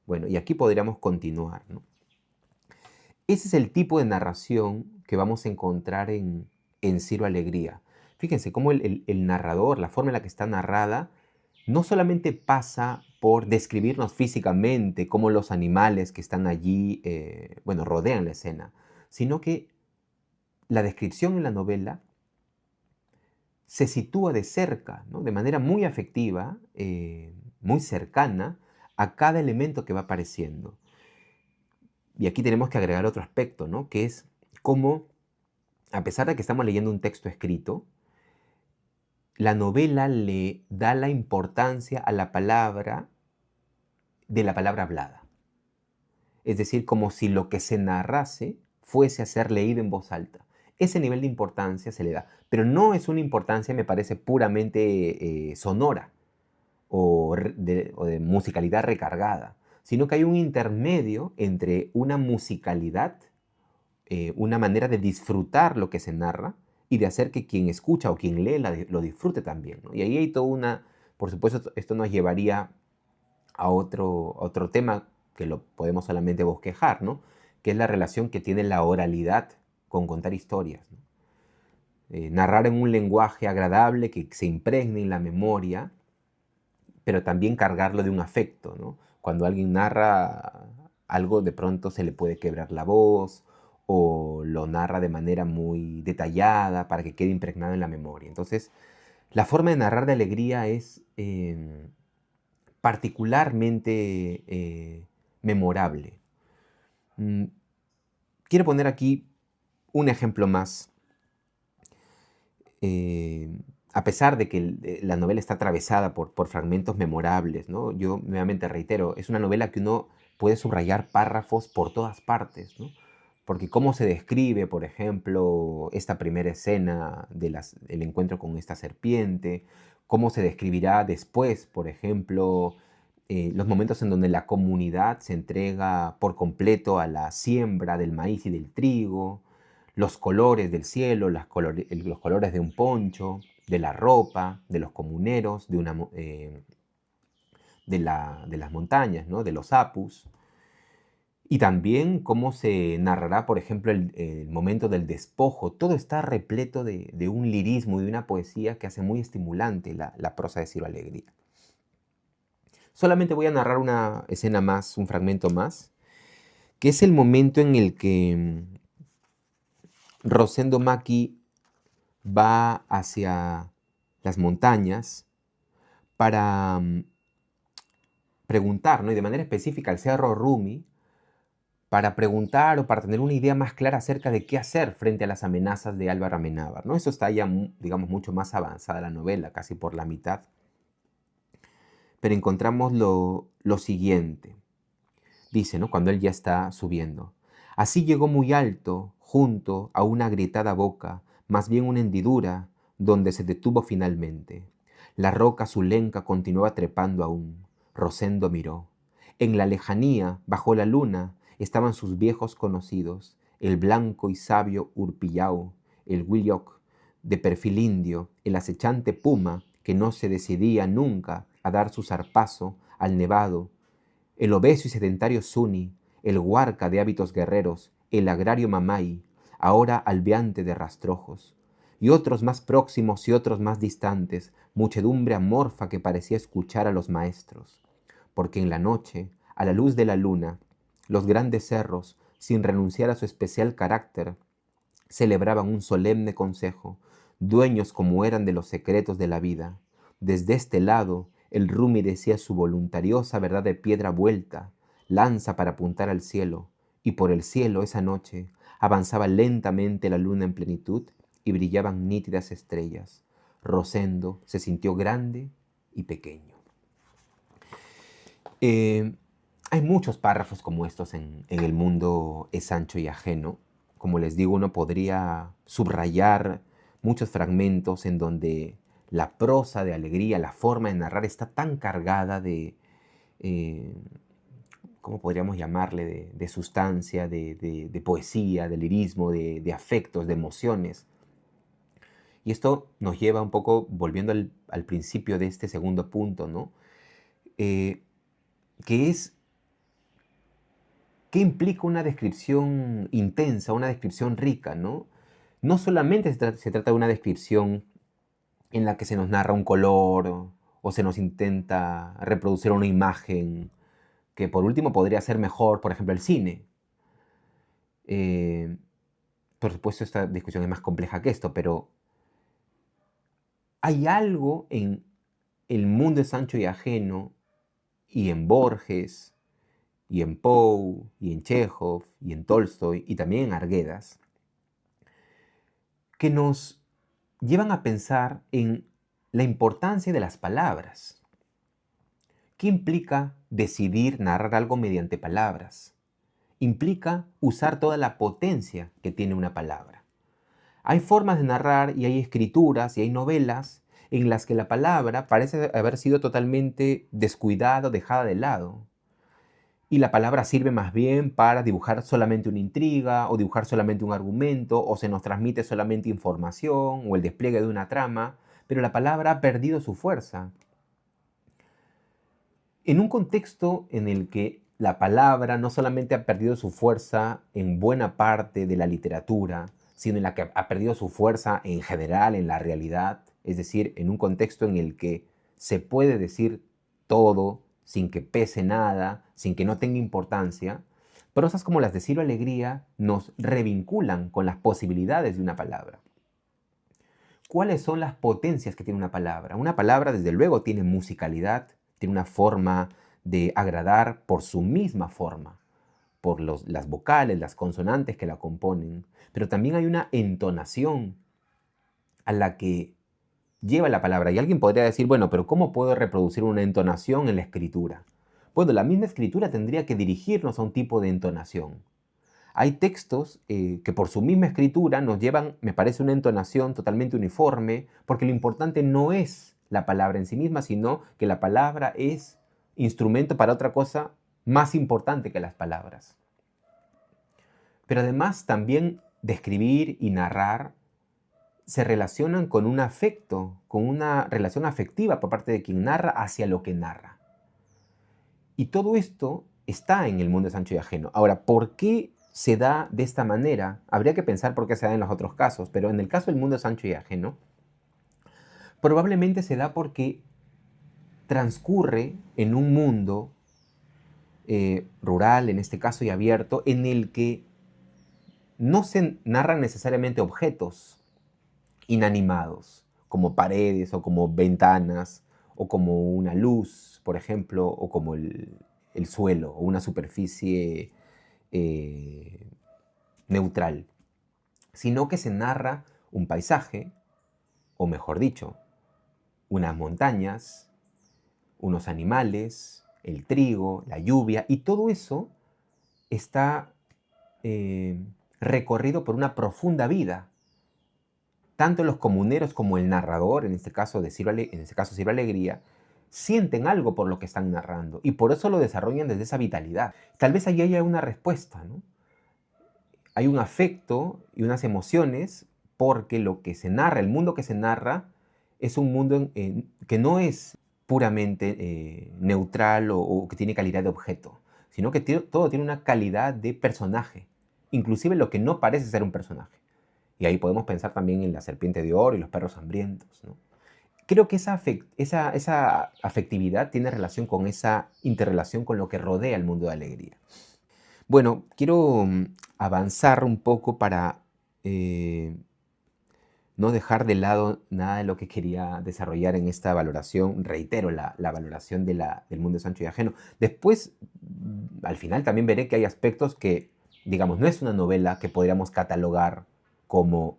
Bueno, y aquí podríamos continuar, ¿no? Ese es el tipo de narración que vamos a encontrar en Ciro Alegría. Fíjense cómo el narrador, la forma en la que está narrada, no solamente pasa por describirnos físicamente cómo los animales que están allí, rodean la escena, sino que la descripción en la novela se sitúa de cerca, ¿no? De manera muy afectiva, muy cercana a cada elemento que va apareciendo. Y aquí tenemos que agregar otro aspecto, ¿no? Que es cómo, a pesar de que estamos leyendo un texto escrito, la novela le da la importancia a la palabra de la palabra hablada. Es decir, como si lo que se narrase fuese a ser leído en voz alta. Ese nivel de importancia se le da. Pero no es una importancia, me parece, puramente sonora o de musicalidad recargada, sino que hay un intermedio entre una musicalidad, una manera de disfrutar lo que se narra y de hacer que quien escucha o quien lee lo disfrute también, ¿no? Y ahí hay toda una, por supuesto, esto nos llevaría a otro tema que lo podemos solamente bosquejar, ¿no? Que es la relación que tiene la oralidad con contar historias, ¿no? Narrar en un lenguaje agradable que se impregne en la memoria, pero también cargarlo de un afecto, ¿no? Cuando alguien narra algo, de pronto se le puede quebrar la voz o lo narra de manera muy detallada para que quede impregnado en la memoria. Entonces, la forma de narrar de alegría es particularmente memorable. Quiero poner aquí un ejemplo más. A pesar de que la novela está atravesada por fragmentos memorables, ¿no? Yo nuevamente reitero, es una novela que uno puede subrayar párrafos por todas partes, ¿no? Porque cómo se describe, por ejemplo, esta primera escena del encuentro con esta serpiente, cómo se describirá después, por ejemplo, los momentos en donde la comunidad se entrega por completo a la siembra del maíz y del trigo, los colores del cielo, los colores de un poncho, de la ropa, de los comuneros, de las montañas, ¿no? De los apus. Y también cómo se narrará, por ejemplo, el momento del despojo. Todo está repleto de un lirismo y de una poesía que hace muy estimulante la prosa de Ciro Alegría. Solamente voy a narrar una escena más, un fragmento más, que es el momento en el que Rosendo Maki va hacia las montañas para preguntar, ¿no? Y de manera específica al Cerro Rumi, para preguntar o para tener una idea más clara acerca de qué hacer frente a las amenazas de Álvaro Amenábar, ¿no? Eso está ya, digamos, mucho más avanzada la novela, casi por la mitad. Pero encontramos lo siguiente. Dice, ¿no? Cuando él ya está subiendo. Así llegó muy alto, junto a una agrietada boca, más bien una hendidura, donde se detuvo finalmente. La roca azulenca continuaba trepando aún. Rosendo miró. En la lejanía, bajo la luna, estaban sus viejos conocidos, el blanco y sabio Urpillao, el Willock, de perfil indio, el acechante puma, que no se decidía nunca a dar su zarpazo al nevado, el obeso y sedentario Suni, el huarca de hábitos guerreros, el agrario Mamay, ahora albeante de rastrojos, y otros más próximos y otros más distantes, muchedumbre amorfa que parecía escuchar a los maestros, porque en la noche, a la luz de la luna, los grandes cerros, sin renunciar a su especial carácter, celebraban un solemne consejo, dueños como eran de los secretos de la vida. Desde este lado, el Rumi decía su voluntariosa verdad de piedra vuelta, lanza para apuntar al cielo, y por el cielo esa noche avanzaba lentamente la luna en plenitud y brillaban nítidas estrellas. Rosendo se sintió grande y pequeño. Hay muchos párrafos como estos en El mundo es ancho y ajeno. Como les digo, uno podría subrayar muchos fragmentos en donde la prosa de Alegría, la forma de narrar está tan cargada eh, ¿cómo podríamos llamarle? De sustancia, de poesía, de lirismo, de afectos, de emociones. Y esto nos lleva un poco, volviendo al principio de este segundo punto, ¿no? Que es, ¿qué implica una descripción intensa, una descripción rica, ¿no? No solamente se trata de una descripción en la que se nos narra un color o se nos intenta reproducir una imagen que por último podría ser mejor, por ejemplo, el cine. Por supuesto, esta discusión es más compleja que esto, pero hay algo en El mundo es ancho y ajeno, y en Borges, y en Poe, y en Chekhov, y en Tolstoy, y también en Arguedas, que nos llevan a pensar en la importancia de las palabras. ¿Qué implica decidir narrar algo mediante palabras? Implica usar toda la potencia que tiene una palabra. Hay formas de narrar y hay escrituras y hay novelas en las que la palabra parece haber sido totalmente descuidada o dejada de lado. Y la palabra sirve más bien para dibujar solamente una intriga o dibujar solamente un argumento o se nos transmite solamente información o el despliegue de una trama, pero la palabra ha perdido su fuerza. En un contexto en el que la palabra no solamente ha perdido su fuerza en buena parte de la literatura, sino en la que ha perdido su fuerza en general en la realidad, es decir, en un contexto en el que se puede decir todo sin que pese nada, sin que no tenga importancia, prosas como las de Ciro Alegría nos revinculan con las posibilidades de una palabra. ¿Cuáles son las potencias que tiene una palabra? Una palabra, desde luego, tiene musicalidad, tiene una forma de agradar por su misma forma, por las vocales, las consonantes que la componen, pero también hay una entonación a la que lleva la palabra. Y alguien podría decir, bueno, pero ¿cómo puedo reproducir una entonación en la escritura? Bueno, la misma escritura tendría que dirigirnos a un tipo de entonación. Hay textos que por su misma escritura nos llevan, me parece, una entonación totalmente uniforme, porque lo importante no es la palabra en sí misma, sino que la palabra es instrumento para otra cosa más importante que las palabras. Pero además también describir y narrar se relacionan con un afecto, con una relación afectiva por parte de quien narra hacia lo que narra. Y todo esto está en el mundo de Sancho y Ajeno. Ahora, ¿por qué se da de esta manera? Habría que pensar por qué se da en los otros casos, pero en el caso del mundo de Sancho y Ajeno, probablemente se da porque transcurre en un mundo rural, en este caso, y abierto, en el que no se narran necesariamente objetos inanimados, como paredes o como ventanas, o como una luz, por ejemplo, o como el suelo, o una superficie neutral, sino que se narra un paisaje, o mejor dicho, unas montañas, unos animales, el trigo, la lluvia, y todo eso está recorrido por una profunda vida. Tanto los comuneros como el narrador, en este caso Ciro Alegría, sienten algo por lo que están narrando y por eso lo desarrollan desde esa vitalidad. Tal vez ahí haya una respuesta, ¿no? Hay un afecto y unas emociones porque lo que se narra, el mundo que se narra, es un mundo que no es puramente neutral o que tiene calidad de objeto, sino que todo tiene una calidad de personaje, inclusive lo que no parece ser un personaje. Y ahí podemos pensar también en la serpiente de oro y los perros hambrientos, ¿no? Creo que esa afectividad tiene relación con esa interrelación con lo que rodea el mundo de Alegría. Bueno, quiero avanzar un poco para no dejar de lado nada de lo que quería desarrollar en esta valoración. Reitero, la valoración del mundo de Sancho y Ajeno. Después, al final, también veré que hay aspectos que, digamos, no es una novela que podríamos catalogar como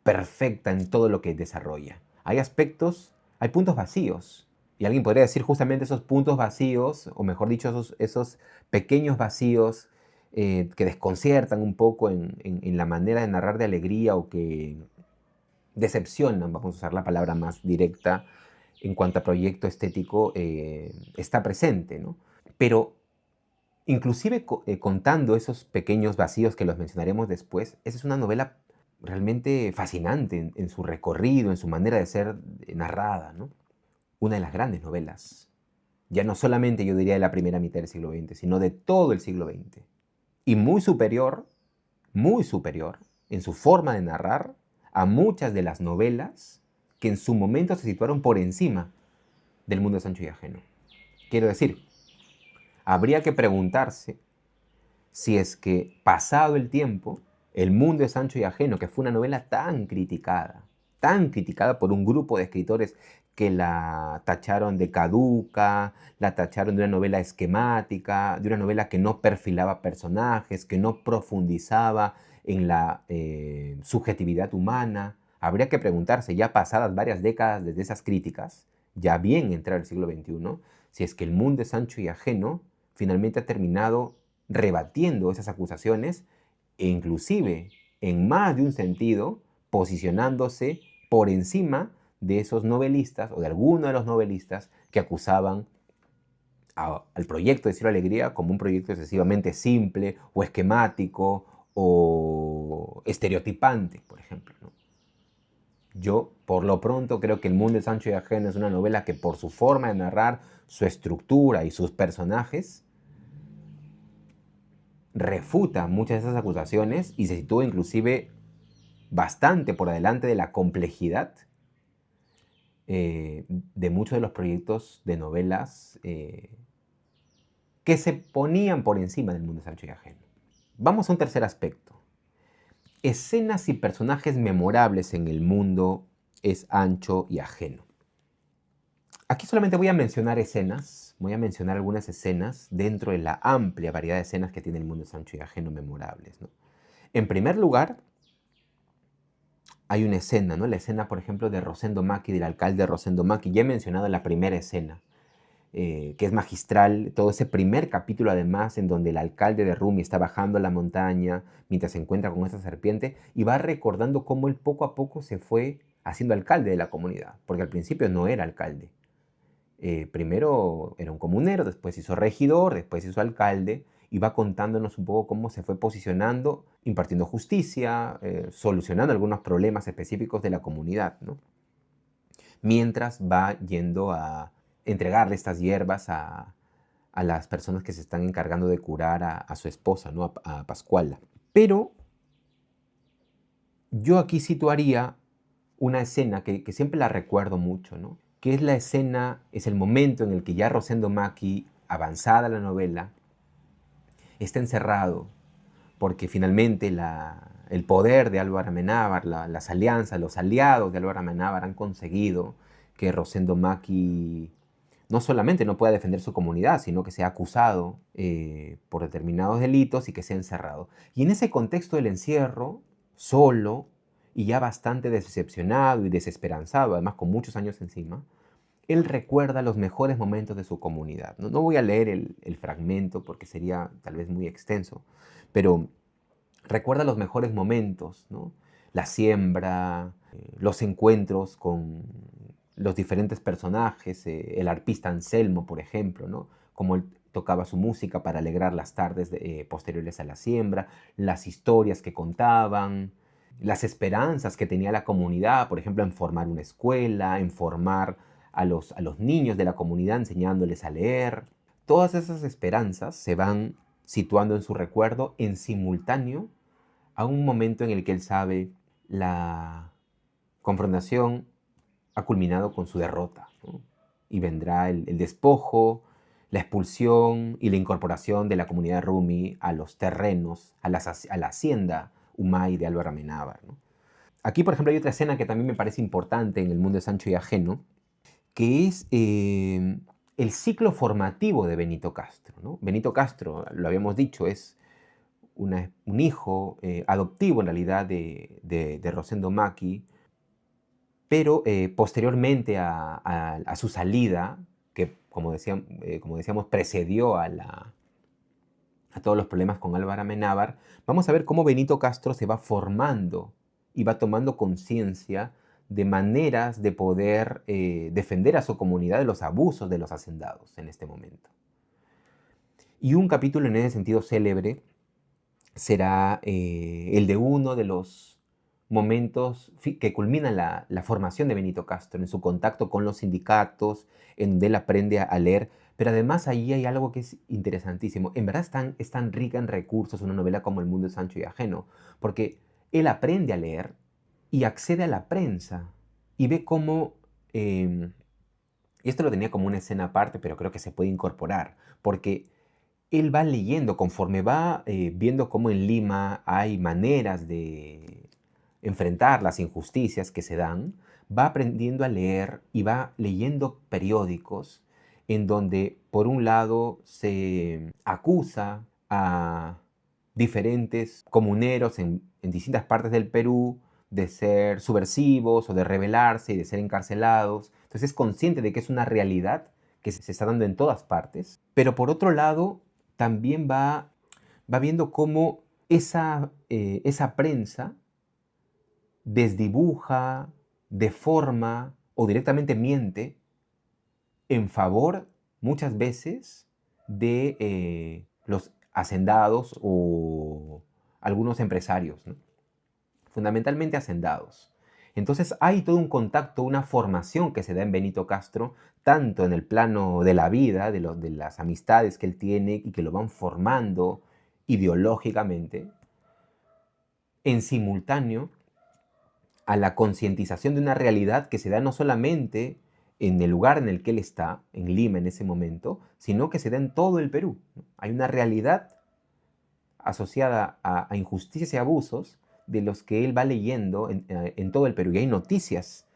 perfecta en todo lo que desarrolla. Hay aspectos, hay puntos vacíos. Y alguien podría decir justamente esos puntos vacíos, o mejor dicho, esos pequeños vacíos que desconciertan un poco en la manera de narrar de Alegría o que decepcionan, vamos a usar la palabra más directa, en cuanto a proyecto estético, está presente, ¿no? Pero inclusive contando esos pequeños vacíos que los mencionaremos después, esa es una novela realmente fascinante en su recorrido, en su manera de ser narrada, ¿no? Una de las grandes novelas, ya no solamente yo diría de la primera mitad del siglo XX, sino de todo el siglo XX. Y muy superior en su forma de narrar a muchas de las novelas que en su momento se situaron por encima del mundo de Sancho y Ajeno. Quiero decir, habría que preguntarse si es que, pasado el tiempo, el mundo de Sancho y Ajeno, que fue una novela tan criticada por un grupo de escritores que la tacharon de caduca, la tacharon de una novela esquemática, de una novela que no perfilaba personajes, que no profundizaba en la subjetividad humana. Habría que preguntarse, ya pasadas varias décadas desde esas críticas, ya bien entrar el siglo XXI, si es que el mundo de Sancho y Ajeno finalmente ha terminado rebatiendo esas acusaciones e inclusive, en más de un sentido, posicionándose por encima de esos novelistas o de algunos de los novelistas que acusaban al proyecto de Ciro Alegría como un proyecto excesivamente simple o esquemático o estereotipante, por ejemplo, ¿no? Yo, por lo pronto, creo que El mundo de Sancho y Ajeno es una novela que, por su forma de narrar, su estructura y sus personajes, refuta muchas de esas acusaciones y se sitúa inclusive bastante por delante de la complejidad de muchos de los proyectos de novelas que se ponían por encima del mundo de Sancho y Ajeno. Vamos a un tercer aspecto. Escenas y personajes memorables en el mundo es Ancho y Ajeno. Aquí solamente voy a mencionar algunas escenas dentro de la amplia variedad de escenas que tiene el mundo de Sancho y Ajeno memorables, ¿no? En primer lugar, hay una escena, ¿no? La escena, por ejemplo, de Rosendo Macchi, del alcalde Rosendo Macchi. Ya he mencionado la primera escena, que es magistral. Todo ese primer capítulo, además, en donde el alcalde de Rumi está bajando la montaña mientras se encuentra con esa serpiente y va recordando cómo él poco a poco se fue haciendo alcalde de la comunidad, porque al principio no era alcalde. Primero era un comunero, después hizo regidor, después hizo alcalde, y va contándonos un poco cómo se fue posicionando, impartiendo justicia, solucionando algunos problemas específicos de la comunidad, ¿no? Mientras va yendo a entregarle estas hierbas a las personas que se están encargando de curar a su esposa, ¿no? A Pascuala. Pero yo aquí situaría una escena que siempre la recuerdo mucho, ¿no? Que es la escena, es el momento en el que ya Rosendo Macchi, avanzada la novela, está encerrado, porque finalmente el poder de Álvaro Amenábar, las alianzas, los aliados de Álvaro Amenábar han conseguido que Rosendo Macchi no solamente no pueda defender su comunidad, sino que sea acusado por determinados delitos y que sea encerrado. Y en ese contexto del encierro, solo y ya bastante decepcionado y desesperanzado, además con muchos años encima, él recuerda los mejores momentos de su comunidad. No voy a leer el fragmento porque sería tal vez muy extenso, pero recuerda los mejores momentos, ¿no? La siembra, los encuentros con los diferentes personajes, el arpista Anselmo, por ejemplo, ¿no? Cómo él tocaba su música para alegrar las tardes posteriores a la siembra, las historias que contaban, las esperanzas que tenía la comunidad, por ejemplo, en formar una escuela, en formar a los niños de la comunidad enseñándoles a leer. Todas esas esperanzas se van situando en su recuerdo en simultáneo a un momento en el que él sabe la confrontación ha culminado con su derrota, ¿no? Y vendrá el despojo, la expulsión y la incorporación de la comunidad Rumi a los terrenos, a la hacienda Humay de Álvaro Amenábar, ¿no? Aquí, por ejemplo, hay otra escena que también me parece importante en El mundo de Sancho y Ajeno, que es el ciclo formativo de Benito Castro, ¿no? Benito Castro, lo habíamos dicho, es un hijo adoptivo en realidad de Rosendo Macchi, pero posteriormente a su salida, que como decíamos precedió a todos los problemas con Álvaro Amenábar, vamos a ver cómo Benito Castro se va formando y va tomando conciencia de maneras de poder defender a su comunidad de los abusos de los hacendados en este momento. Y un capítulo en ese sentido célebre será el de uno de los momentos que culmina la formación de Benito Castro, en su contacto con los sindicatos, en donde él aprende a leer. Pero además ahí hay algo que es interesantísimo. En verdad es tan rica en recursos una novela como El mundo de Sancho y Ajeno, porque él aprende a leer y accede a la prensa y ve cómo, y esto lo tenía como una escena aparte, pero creo que se puede incorporar, porque él va leyendo conforme va viendo cómo en Lima hay maneras de enfrentar las injusticias que se dan, va aprendiendo a leer y va leyendo periódicos en donde, por un lado, se acusa a diferentes comuneros en distintas partes del Perú de ser subversivos o de rebelarse y de ser encarcelados. Entonces es consciente de que es una realidad que se está dando en todas partes, pero por otro lado también va viendo cómo esa prensa desdibuja, deforma o directamente miente en favor muchas veces de los hacendados o algunos empresarios, ¿no? Fundamentalmente hacendados. Entonces hay todo un contacto, una formación que se da en Benito Castro, tanto en el plano de la vida, de las amistades que él tiene y que lo van formando ideológicamente, en simultáneo a la concientización de una realidad que se da no solamente en el lugar en el que él está, en Lima en ese momento, sino que se da en todo el Perú, ¿no? Hay una realidad asociada a injusticias y abusos de los que él va leyendo en todo el Perú. Y hay noticias,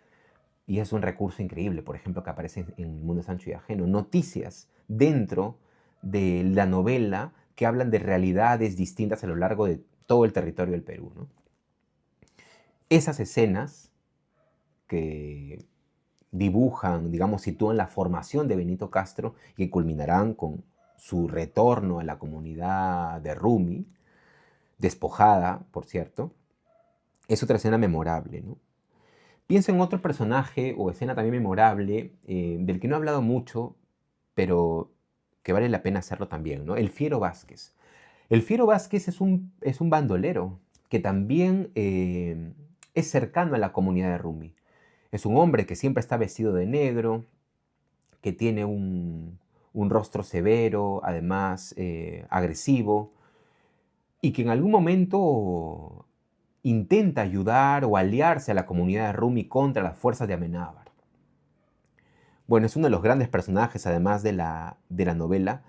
y es un recurso increíble, por ejemplo, que aparece en El mundo de Sancho y Ajeno, noticias dentro de la novela que hablan de realidades distintas a lo largo de todo el territorio del Perú, ¿no? Esas escenas que dibujan, digamos, sitúan la formación de Benito Castro y que culminarán con su retorno a la comunidad de Rumi, despojada, por cierto, es otra escena memorable, ¿no? Pienso en otro personaje o escena también memorable, del que no he hablado mucho, pero que vale la pena hacerlo también, ¿no? El Fiero Vázquez. El Fiero Vázquez es un bandolero que también es cercano a la comunidad de Rumi. Es un hombre que siempre está vestido de negro, que tiene un rostro severo, además agresivo, y que en algún momento intenta ayudar o aliarse a la comunidad de Rumi contra las fuerzas de Amenábar. Bueno, es uno de los grandes personajes, además de la novela,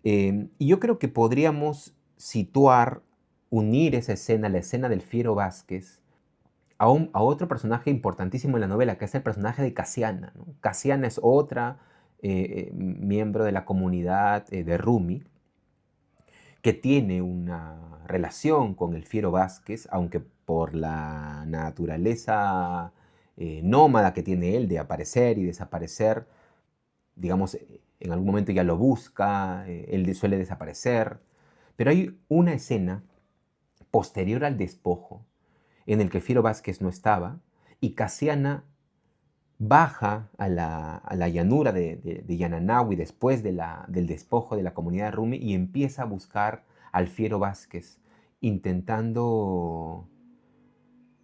y yo creo que podríamos situar, unir esa escena, la escena del Fiero Vázquez, a otro personaje importantísimo en la novela, que es el personaje de Casiana, ¿no? Casiana es otra miembro de la comunidad de Rumi, que tiene una relación con el Fiero Vázquez, aunque por la naturaleza nómada que tiene él de aparecer y desaparecer, digamos, en algún momento ya lo busca, él suele desaparecer, pero hay una escena posterior al despojo en el que Fiero Vázquez no estaba y Casiana baja a la llanura de Yananawi después del despojo de la comunidad de Rumi y empieza a buscar al Fiero Vázquez, intentando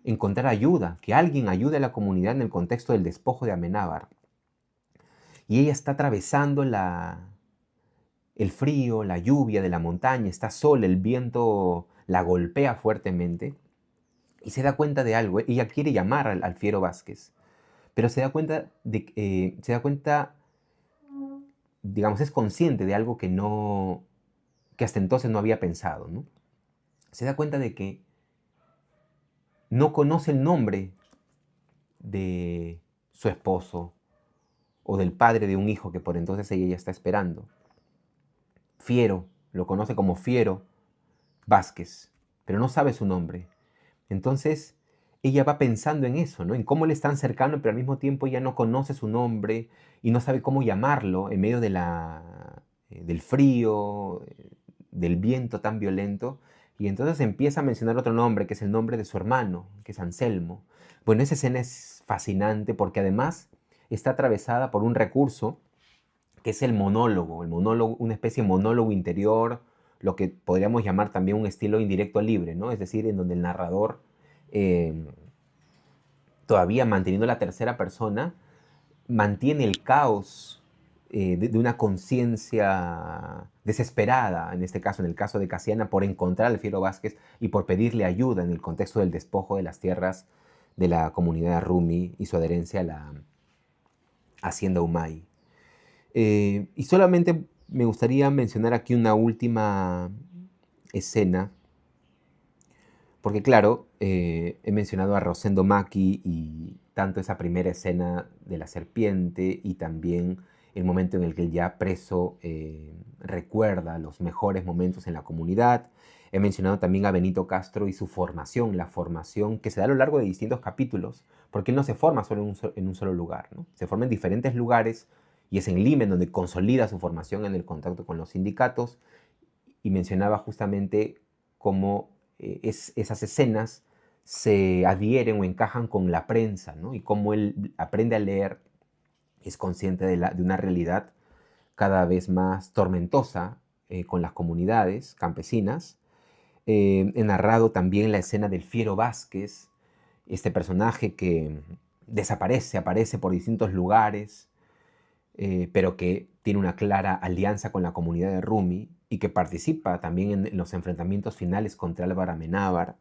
encontrar ayuda, que alguien ayude a la comunidad en el contexto del despojo de Amenábar. Y ella está atravesando el frío, la lluvia de la montaña, está sola, el viento la golpea fuertemente y se da cuenta de algo. Ella quiere llamar al Fiero Vázquez, pero se da cuenta digamos, es consciente de algo que hasta entonces no había pensado, ¿no? Se da cuenta de que no conoce el nombre de su esposo o del padre de un hijo que por entonces ella ya está esperando. Fiero, lo conoce como Fiero Vázquez, pero no sabe su nombre. Entonces, ella va pensando en eso, ¿no? En cómo le es tan cercano, pero al mismo tiempo ella no conoce su nombre y no sabe cómo llamarlo en medio del frío, del viento tan violento. Y entonces empieza a mencionar otro nombre, que es el nombre de su hermano, que es Anselmo. Bueno, esa escena es fascinante porque además está atravesada por un recurso que es el monólogo, una especie de monólogo interior, lo que podríamos llamar también un estilo indirecto libre, ¿no? Es decir, en donde el narrador, eh, todavía manteniendo la tercera persona, mantiene el caos de una conciencia desesperada, en este caso, en el caso de Casiana, por encontrar al Fiero Vázquez y por pedirle ayuda en el contexto del despojo de las tierras de la comunidad Rumi y su adherencia a la hacienda Umay. Y solamente me gustaría mencionar aquí una última escena, porque claro, he mencionado a Rosendo Maki y tanto esa primera escena de la serpiente y también el momento en el que él ya preso recuerda los mejores momentos en la comunidad. He mencionado también a Benito Castro y su formación, la formación que se da a lo largo de distintos capítulos, porque él no se forma solo en un solo lugar, ¿no? Se forma en diferentes lugares y es en Lima en donde consolida su formación en el contacto con los sindicatos, y mencionaba justamente cómo esas escenas se adhieren o encajan con la prensa, ¿no? Y cómo él aprende a leer, es consciente de una realidad cada vez más tormentosa con las comunidades campesinas. He narrado también la escena del Fiero Vázquez, este personaje que aparece por distintos lugares, pero que tiene una clara alianza con la comunidad de Rumi y que participa también en los enfrentamientos finales contra Álvaro Amenábar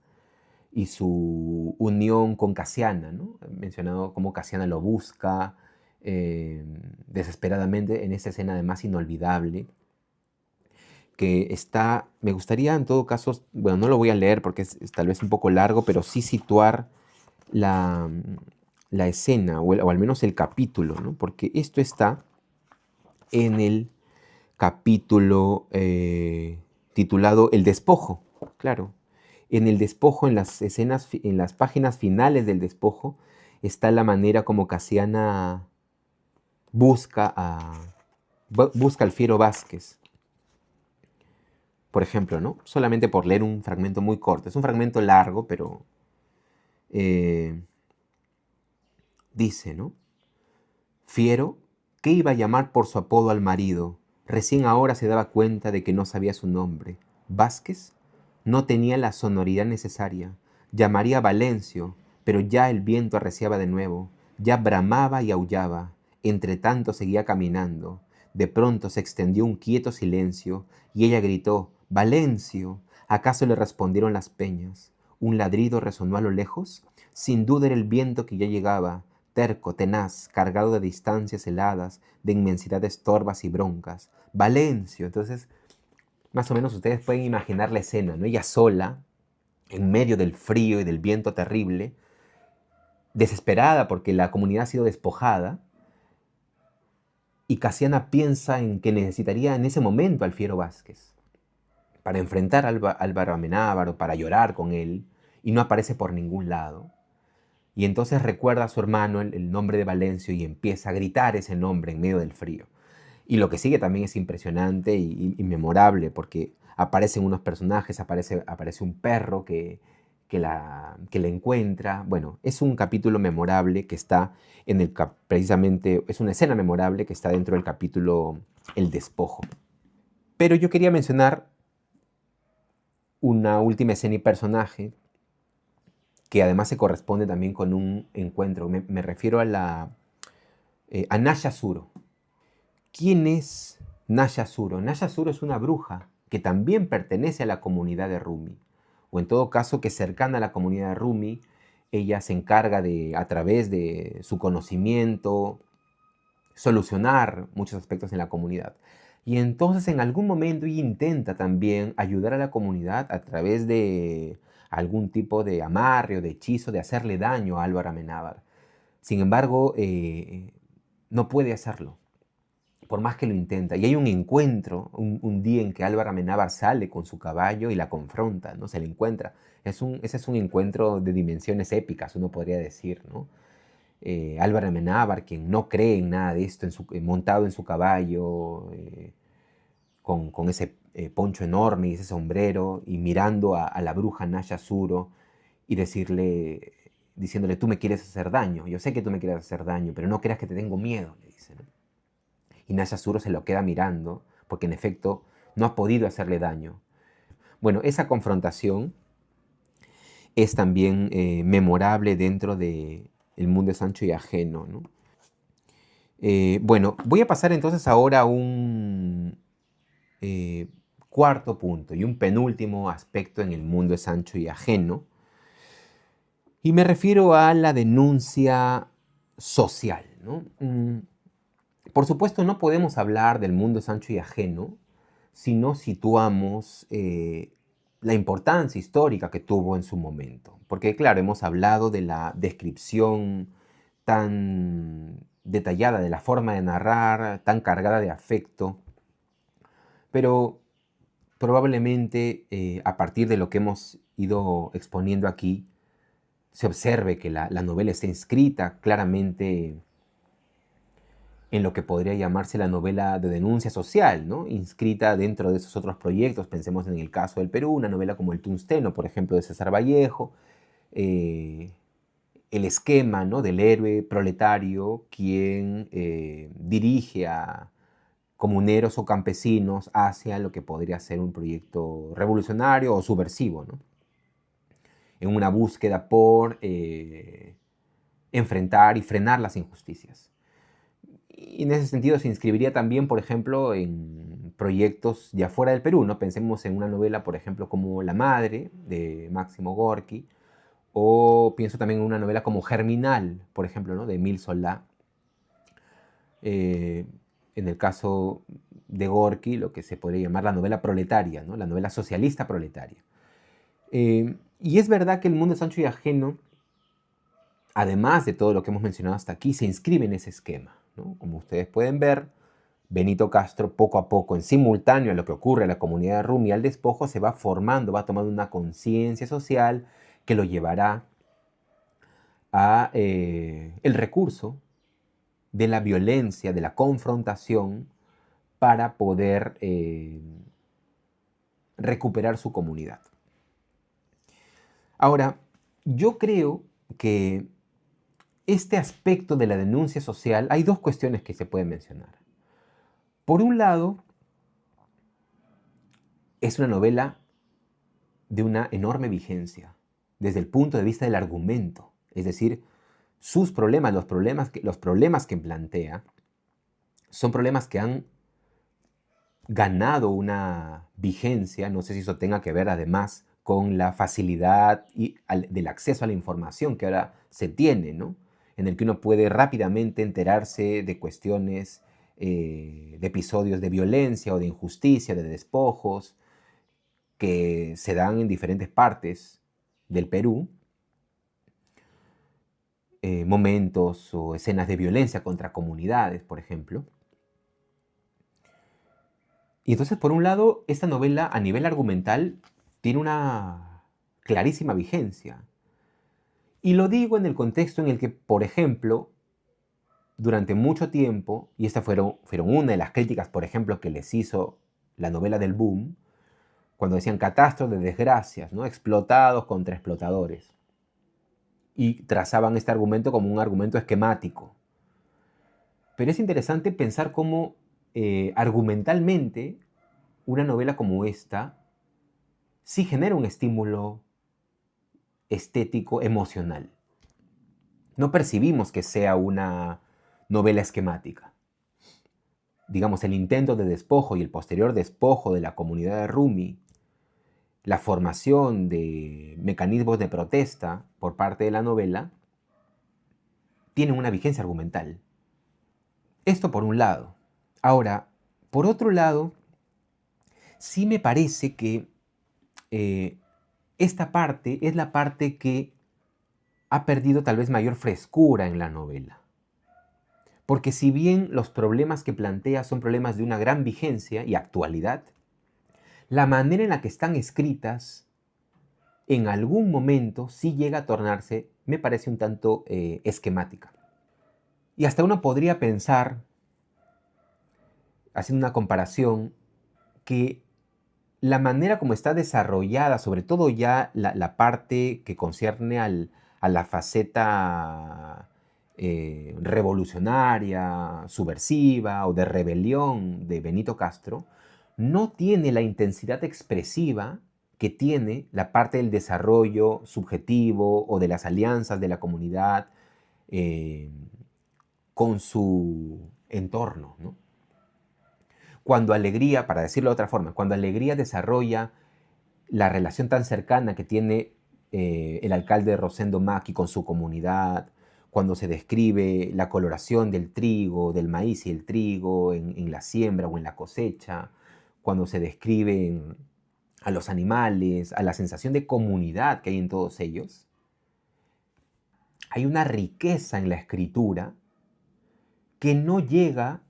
y su unión con Casiana, ¿no? He mencionado cómo Casiana lo busca desesperadamente en esta escena además inolvidable, que está, me gustaría en todo caso, bueno, no lo voy a leer porque es tal vez un poco largo, pero sí situar la, la escena o al menos el capítulo, ¿no? Porque esto está en el capítulo titulado El despojo, claro. En el despojo, en las escenas, en las páginas finales del despojo, está la manera como Casiana busca al Fiero Vázquez. Por ejemplo, ¿no? Solamente por leer un fragmento muy corto. Es un fragmento largo, pero dice, ¿no? Fiero, ¿qué iba a llamar por su apodo al marido? Recién ahora se daba cuenta de que no sabía su nombre. Vázquez no tenía la sonoridad necesaria. Llamaría a Valencio, pero ya el viento arreciaba de nuevo, ya bramaba y aullaba. Entre tanto seguía caminando. De pronto se extendió un quieto silencio y ella gritó: «¡Valencio!». ¿Acaso le respondieron las peñas? ¿Un ladrido resonó a lo lejos? Sin duda era el viento que ya llegaba, terco, tenaz, cargado de distancias heladas, de inmensidades torvas y broncas. ¡Valencio! Entonces, más o menos ustedes pueden imaginar la escena, ¿no? Ella sola, en medio del frío y del viento terrible, desesperada porque la comunidad ha sido despojada, y Casiana piensa en que necesitaría en ese momento al Fiero Vázquez para enfrentar a Álvaro Amenábar o para llorar con él, y no aparece por ningún lado. Y entonces recuerda a su hermano el nombre de Valencio y empieza a gritar ese nombre en medio del frío. Y lo que sigue también es impresionante y memorable, porque aparecen unos personajes, aparece un perro que la encuentra. Bueno, es un capítulo memorable que está precisamente, es una escena memorable que está dentro del capítulo El despojo. Pero yo quería mencionar una última escena y personaje que además se corresponde también con un encuentro. Me refiero a Nasha Suro. ¿Quién es Nasha Suro? Nasha Suro es una bruja que también pertenece a la comunidad de Rumi, o en todo caso que es cercana a la comunidad de Rumi. Ella se encarga de, a través de su conocimiento, solucionar muchos aspectos en la comunidad. Y entonces en algún momento ella intenta también ayudar a la comunidad a través de algún tipo de amarre o de hechizo, de hacerle daño a Álvaro Amenábar. Sin embargo, no puede hacerlo, por más que lo intenta. Y hay un encuentro, un día en que Álvaro Amenábar sale con su caballo y la confronta, ¿no? Se le encuentra. Ese es un encuentro de dimensiones épicas, uno podría decir, ¿no? Álvaro Amenábar, quien no cree en nada de esto, montado en su caballo, con ese poncho enorme y ese sombrero, y mirando a la bruja Nasha Suro y diciéndole: «Tú me quieres hacer daño, yo sé que tú me quieres hacer daño, pero no creas que te tengo miedo», le dice, ¿no? Y Nasha Suro se lo queda mirando, porque en efecto no ha podido hacerle daño. Bueno, esa confrontación es también memorable dentro del mundo de Sancho y Ajeno, ¿no? Bueno, voy a pasar entonces ahora a un cuarto punto y un penúltimo aspecto en el mundo de Sancho y Ajeno, y me refiero a la denuncia social, ¿no? Por supuesto, no podemos hablar del mundo de Sancho y Ajeno si no situamos la importancia histórica que tuvo en su momento. Porque, claro, hemos hablado de la descripción tan detallada, de la forma de narrar, tan cargada de afecto, pero probablemente a partir de lo que hemos ido exponiendo aquí, se observe que la novela está inscrita claramente en lo que podría llamarse la novela de denuncia social, ¿no? Inscrita dentro de esos otros proyectos. Pensemos en el caso del Perú, una novela como El Tungsteno, por ejemplo, de César Vallejo, el esquema, ¿no?, del héroe proletario quien dirige a comuneros o campesinos hacia lo que podría ser un proyecto revolucionario o subversivo, ¿no?, en una búsqueda por enfrentar y frenar las injusticias. Y en ese sentido se inscribiría también, por ejemplo, en proyectos ya fuera del Perú, ¿no? Pensemos en una novela, por ejemplo, como La Madre, de Máximo Gorki, o pienso también en una novela como Germinal, por ejemplo, ¿no?, de Émile Zola. En el caso de Gorki, lo que se podría llamar la novela proletaria, ¿no?, la novela socialista proletaria. Y es verdad que el mundo de Sancho y Ajeno, además de todo lo que hemos mencionado hasta aquí, se inscribe en ese esquema, ¿no? Como ustedes pueden ver, Benito Castro, poco a poco, en simultáneo a lo que ocurre en la comunidad de Rumi, al despojo, se va formando, va tomando una conciencia social que lo llevará a el recurso de la violencia, de la confrontación, para poder recuperar su comunidad. Ahora, yo creo que este aspecto de la denuncia social, hay dos cuestiones que se pueden mencionar. Por un lado, es una novela de una enorme vigencia desde el punto de vista del argumento. Es decir, sus problemas, los problemas que plantea, son problemas que han ganado una vigencia. No sé si eso tenga que ver además con la facilidad del acceso a la información que ahora se tiene, ¿no? En el que uno puede rápidamente enterarse de cuestiones, de episodios de violencia o de injusticia, de despojos, que se dan en diferentes partes del Perú, momentos o escenas de violencia contra comunidades, por ejemplo. Y entonces, por un lado, esta novela a nivel argumental tiene una clarísima vigencia. Y lo digo en el contexto en el que, por ejemplo, durante mucho tiempo, y estas fueron una de las críticas, por ejemplo, que les hizo la novela del boom, cuando decían catástrofe de desgracias, ¿no? Explotados contra explotadores. Y trazaban este argumento como un argumento esquemático. Pero es interesante pensar cómo argumentalmente una novela como esta sí genera un estímulo estético, emocional. No percibimos que sea una novela esquemática. Digamos, el intento de despojo y el posterior despojo de la comunidad de Rumi, la formación de mecanismos de protesta por parte de la novela, tienen una vigencia argumental. Esto por un lado. Ahora, por otro lado, sí me parece que esta parte es la parte que ha perdido tal vez mayor frescura en la novela. Porque si bien los problemas que plantea son problemas de una gran vigencia y actualidad, la manera en la que están escritas en algún momento sí llega a tornarse, me parece, un tanto esquemática. Y hasta uno podría pensar, haciendo una comparación, que la manera como está desarrollada, sobre todo ya la parte que concierne a la faceta revolucionaria, subversiva o de rebelión de Benito Castro, no tiene la intensidad expresiva que tiene la parte del desarrollo subjetivo o de las alianzas de la comunidad con su entorno, ¿no? Cuando Alegría, para decirlo de otra forma, cuando Alegría desarrolla la relación tan cercana que tiene el alcalde Rosendo Maqui con su comunidad, cuando se describe la coloración del trigo, del maíz y el trigo en la siembra o en la cosecha, cuando se describen a los animales, a la sensación de comunidad que hay en todos ellos, hay una riqueza en la escritura que no llega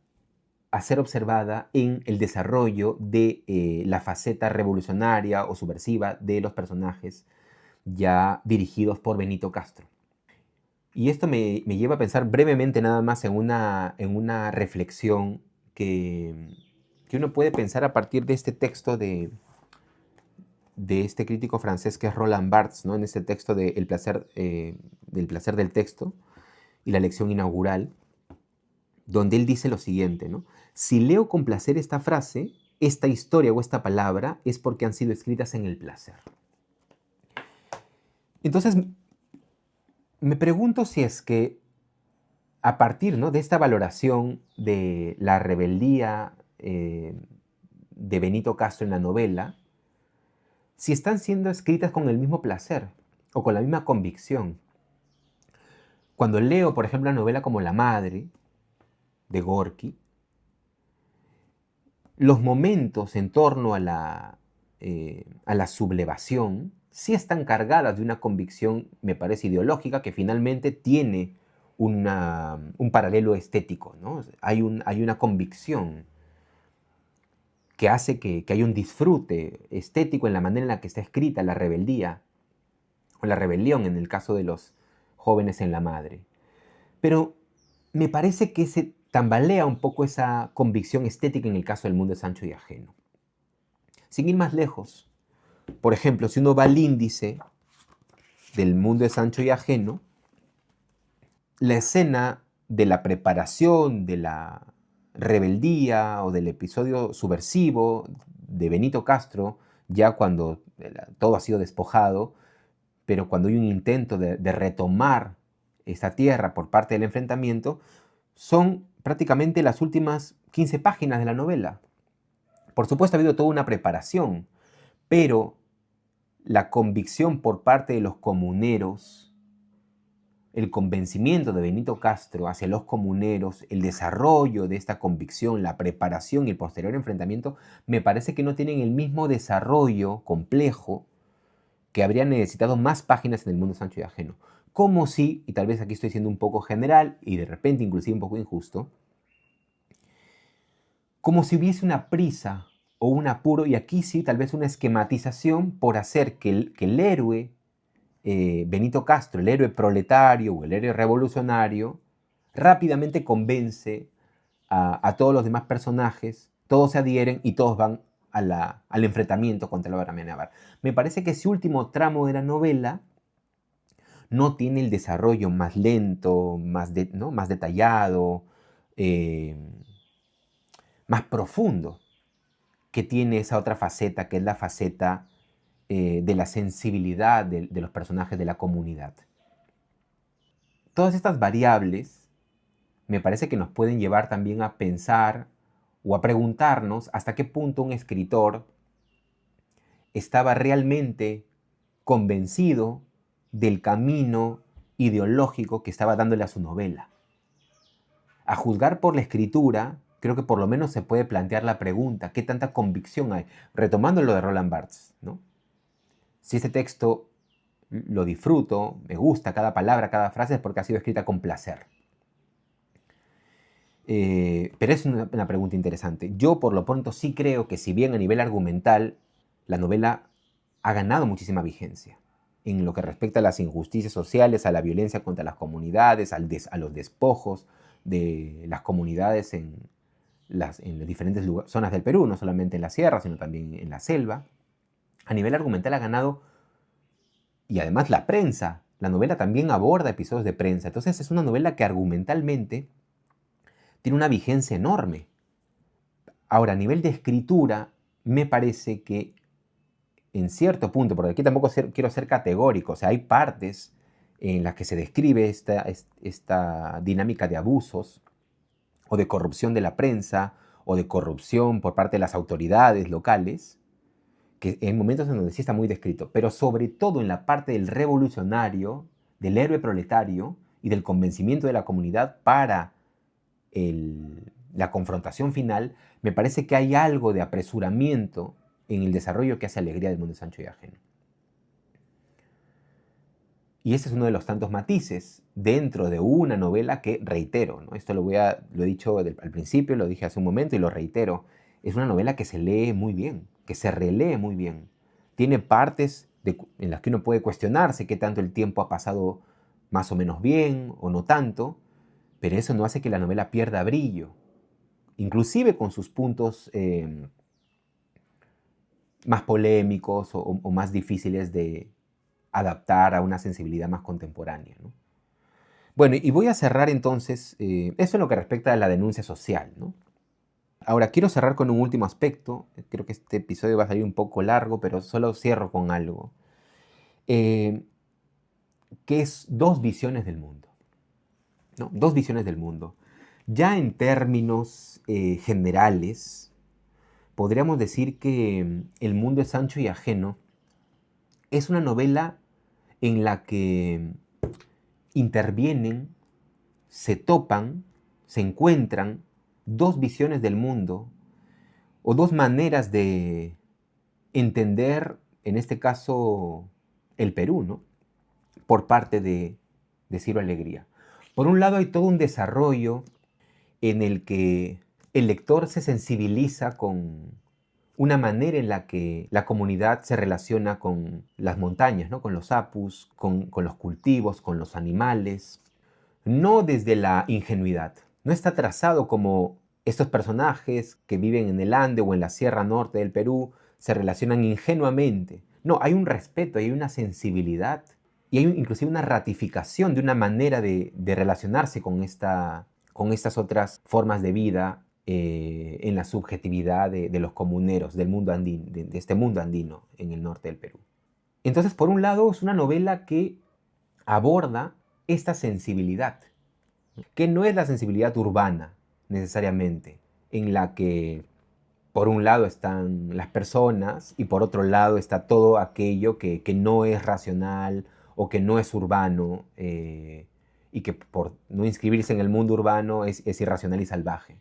a ser observada en el desarrollo de la faceta revolucionaria o subversiva de los personajes ya dirigidos por Benito Castro. Y esto me lleva a pensar brevemente nada más en una reflexión que uno puede pensar a partir de este texto de este crítico francés que es Roland Barthes, ¿no? En este texto de del placer del texto y la lección inaugural, donde él dice lo siguiente, ¿no? Si leo con placer esta frase, esta historia o esta palabra es porque han sido escritas en el placer. Entonces, me pregunto si es que a partir, ¿no?, de esta valoración de la rebeldía de Benito Castro en la novela, si están siendo escritas con el mismo placer o con la misma convicción. Cuando leo, por ejemplo, la novela como La Madre, de Gorky, los momentos en torno a la sublevación sí están cargadas de una convicción, me parece, ideológica, que finalmente tiene un paralelo estético, ¿no? Hay una convicción que hace que haya un disfrute estético en la manera en la que está escrita la rebeldía, o la rebelión en el caso de los jóvenes en La Madre. Pero me parece que se tambalea un poco esa convicción estética en el caso del Mundo es ancho y ajeno. Sin ir más lejos, por ejemplo, si uno va al índice del Mundo es ancho y ajeno, la escena de la preparación de la rebeldía o del episodio subversivo de Benito Castro ya cuando todo ha sido despojado, pero cuando hay un intento de retomar esta tierra por parte del enfrentamiento, son prácticamente las últimas 15 páginas de la novela. Por supuesto ha habido toda una preparación, pero la convicción por parte de los comuneros, el convencimiento de Benito Castro hacia los comuneros, el desarrollo de esta convicción, la preparación y el posterior enfrentamiento, me parece que no tienen el mismo desarrollo complejo que habría necesitado más páginas en El mundo es ancho y ajeno. Como si, y tal vez aquí estoy siendo un poco general y de repente inclusive un poco injusto, como si hubiese una prisa o un apuro, y aquí sí tal vez una esquematización por hacer que el héroe Benito Castro, el héroe proletario o el héroe revolucionario, rápidamente convence a todos los demás personajes, todos se adhieren y todos van al enfrentamiento contra el Amenábar. Me parece que ese último tramo de la novela no tiene el desarrollo más lento, más detallado, eh, más profundo que tiene esa otra faceta, que es la faceta de la sensibilidad de los personajes de la comunidad. Todas estas variables me parece que nos pueden llevar también a pensar o a preguntarnos hasta qué punto un escritor estaba realmente convencido del camino ideológico que estaba dándole a su novela. A juzgar por la escritura, creo que por lo menos se puede plantear la pregunta, ¿qué tanta convicción hay? Retomando lo de Roland Barthes, ¿no? Si este texto lo disfruto, me gusta cada palabra, cada frase, es porque ha sido escrita con placer. Pero es una pregunta interesante. Yo, por lo pronto, sí creo que si bien a nivel argumental la novela ha ganado muchísima vigencia en lo que respecta a las injusticias sociales, a la violencia contra las comunidades, a los despojos de las comunidades en las diferentes zonas del Perú, no solamente en la sierra, sino también en la selva. A nivel argumental ha ganado, y además la prensa, la novela también aborda episodios de prensa. Entonces es una novela que argumentalmente tiene una vigencia enorme. Ahora, a nivel de escritura, me parece que en cierto punto, porque aquí tampoco quiero ser categórico, o sea, hay partes en las que se describe esta dinámica de abusos o de corrupción de la prensa o de corrupción por parte de las autoridades locales, que en momentos en donde sí está muy descrito, pero sobre todo en la parte del revolucionario, del héroe proletario y del convencimiento de la comunidad para la confrontación final, me parece que hay algo de apresuramiento en el desarrollo que hace Alegría del mundo es ancho y ajeno. Y ese es uno de los tantos matices dentro de una novela que, reitero, ¿no? Esto lo he dicho al principio, lo dije hace un momento y lo reitero, es una novela que se lee muy bien, que se relee muy bien. Tiene partes en las que uno puede cuestionarse qué tanto el tiempo ha pasado más o menos bien o no tanto, pero eso no hace que la novela pierda brillo, inclusive con sus puntos más polémicos o más difíciles de adaptar a una sensibilidad más contemporánea, ¿no? Bueno, y voy a cerrar entonces, eso en lo que respecta a la denuncia social, ¿no? Ahora, quiero cerrar con un último aspecto. Creo que este episodio va a salir un poco largo, pero solo cierro con algo. Que es dos visiones del mundo, ¿no? Dos visiones del mundo. Ya en términos generales, podríamos decir que El mundo es ancho y ajeno es una novela en la que intervienen, se topan, se encuentran dos visiones del mundo o dos maneras de entender, en este caso, el Perú, ¿no? Por parte de Ciro Alegría. Por un lado hay todo un desarrollo en el que el lector se sensibiliza con una manera en la que la comunidad se relaciona con las montañas, ¿no? Con los apus, con los cultivos, con los animales, no desde la ingenuidad. No está trazado como estos personajes que viven en el Ande o en la Sierra Norte del Perú se relacionan ingenuamente. No, hay un respeto, hay una sensibilidad y hay inclusive una ratificación de una manera de relacionarse con estas otras formas de vida en la subjetividad de los comuneros del mundo andino, de este mundo andino en el norte del Perú. Entonces, por un lado, es una novela que aborda esta sensibilidad, que no es la sensibilidad urbana necesariamente, en la que por un lado están las personas y por otro lado está todo aquello que no es racional o que no es urbano y que por no inscribirse en el mundo urbano es irracional y salvaje.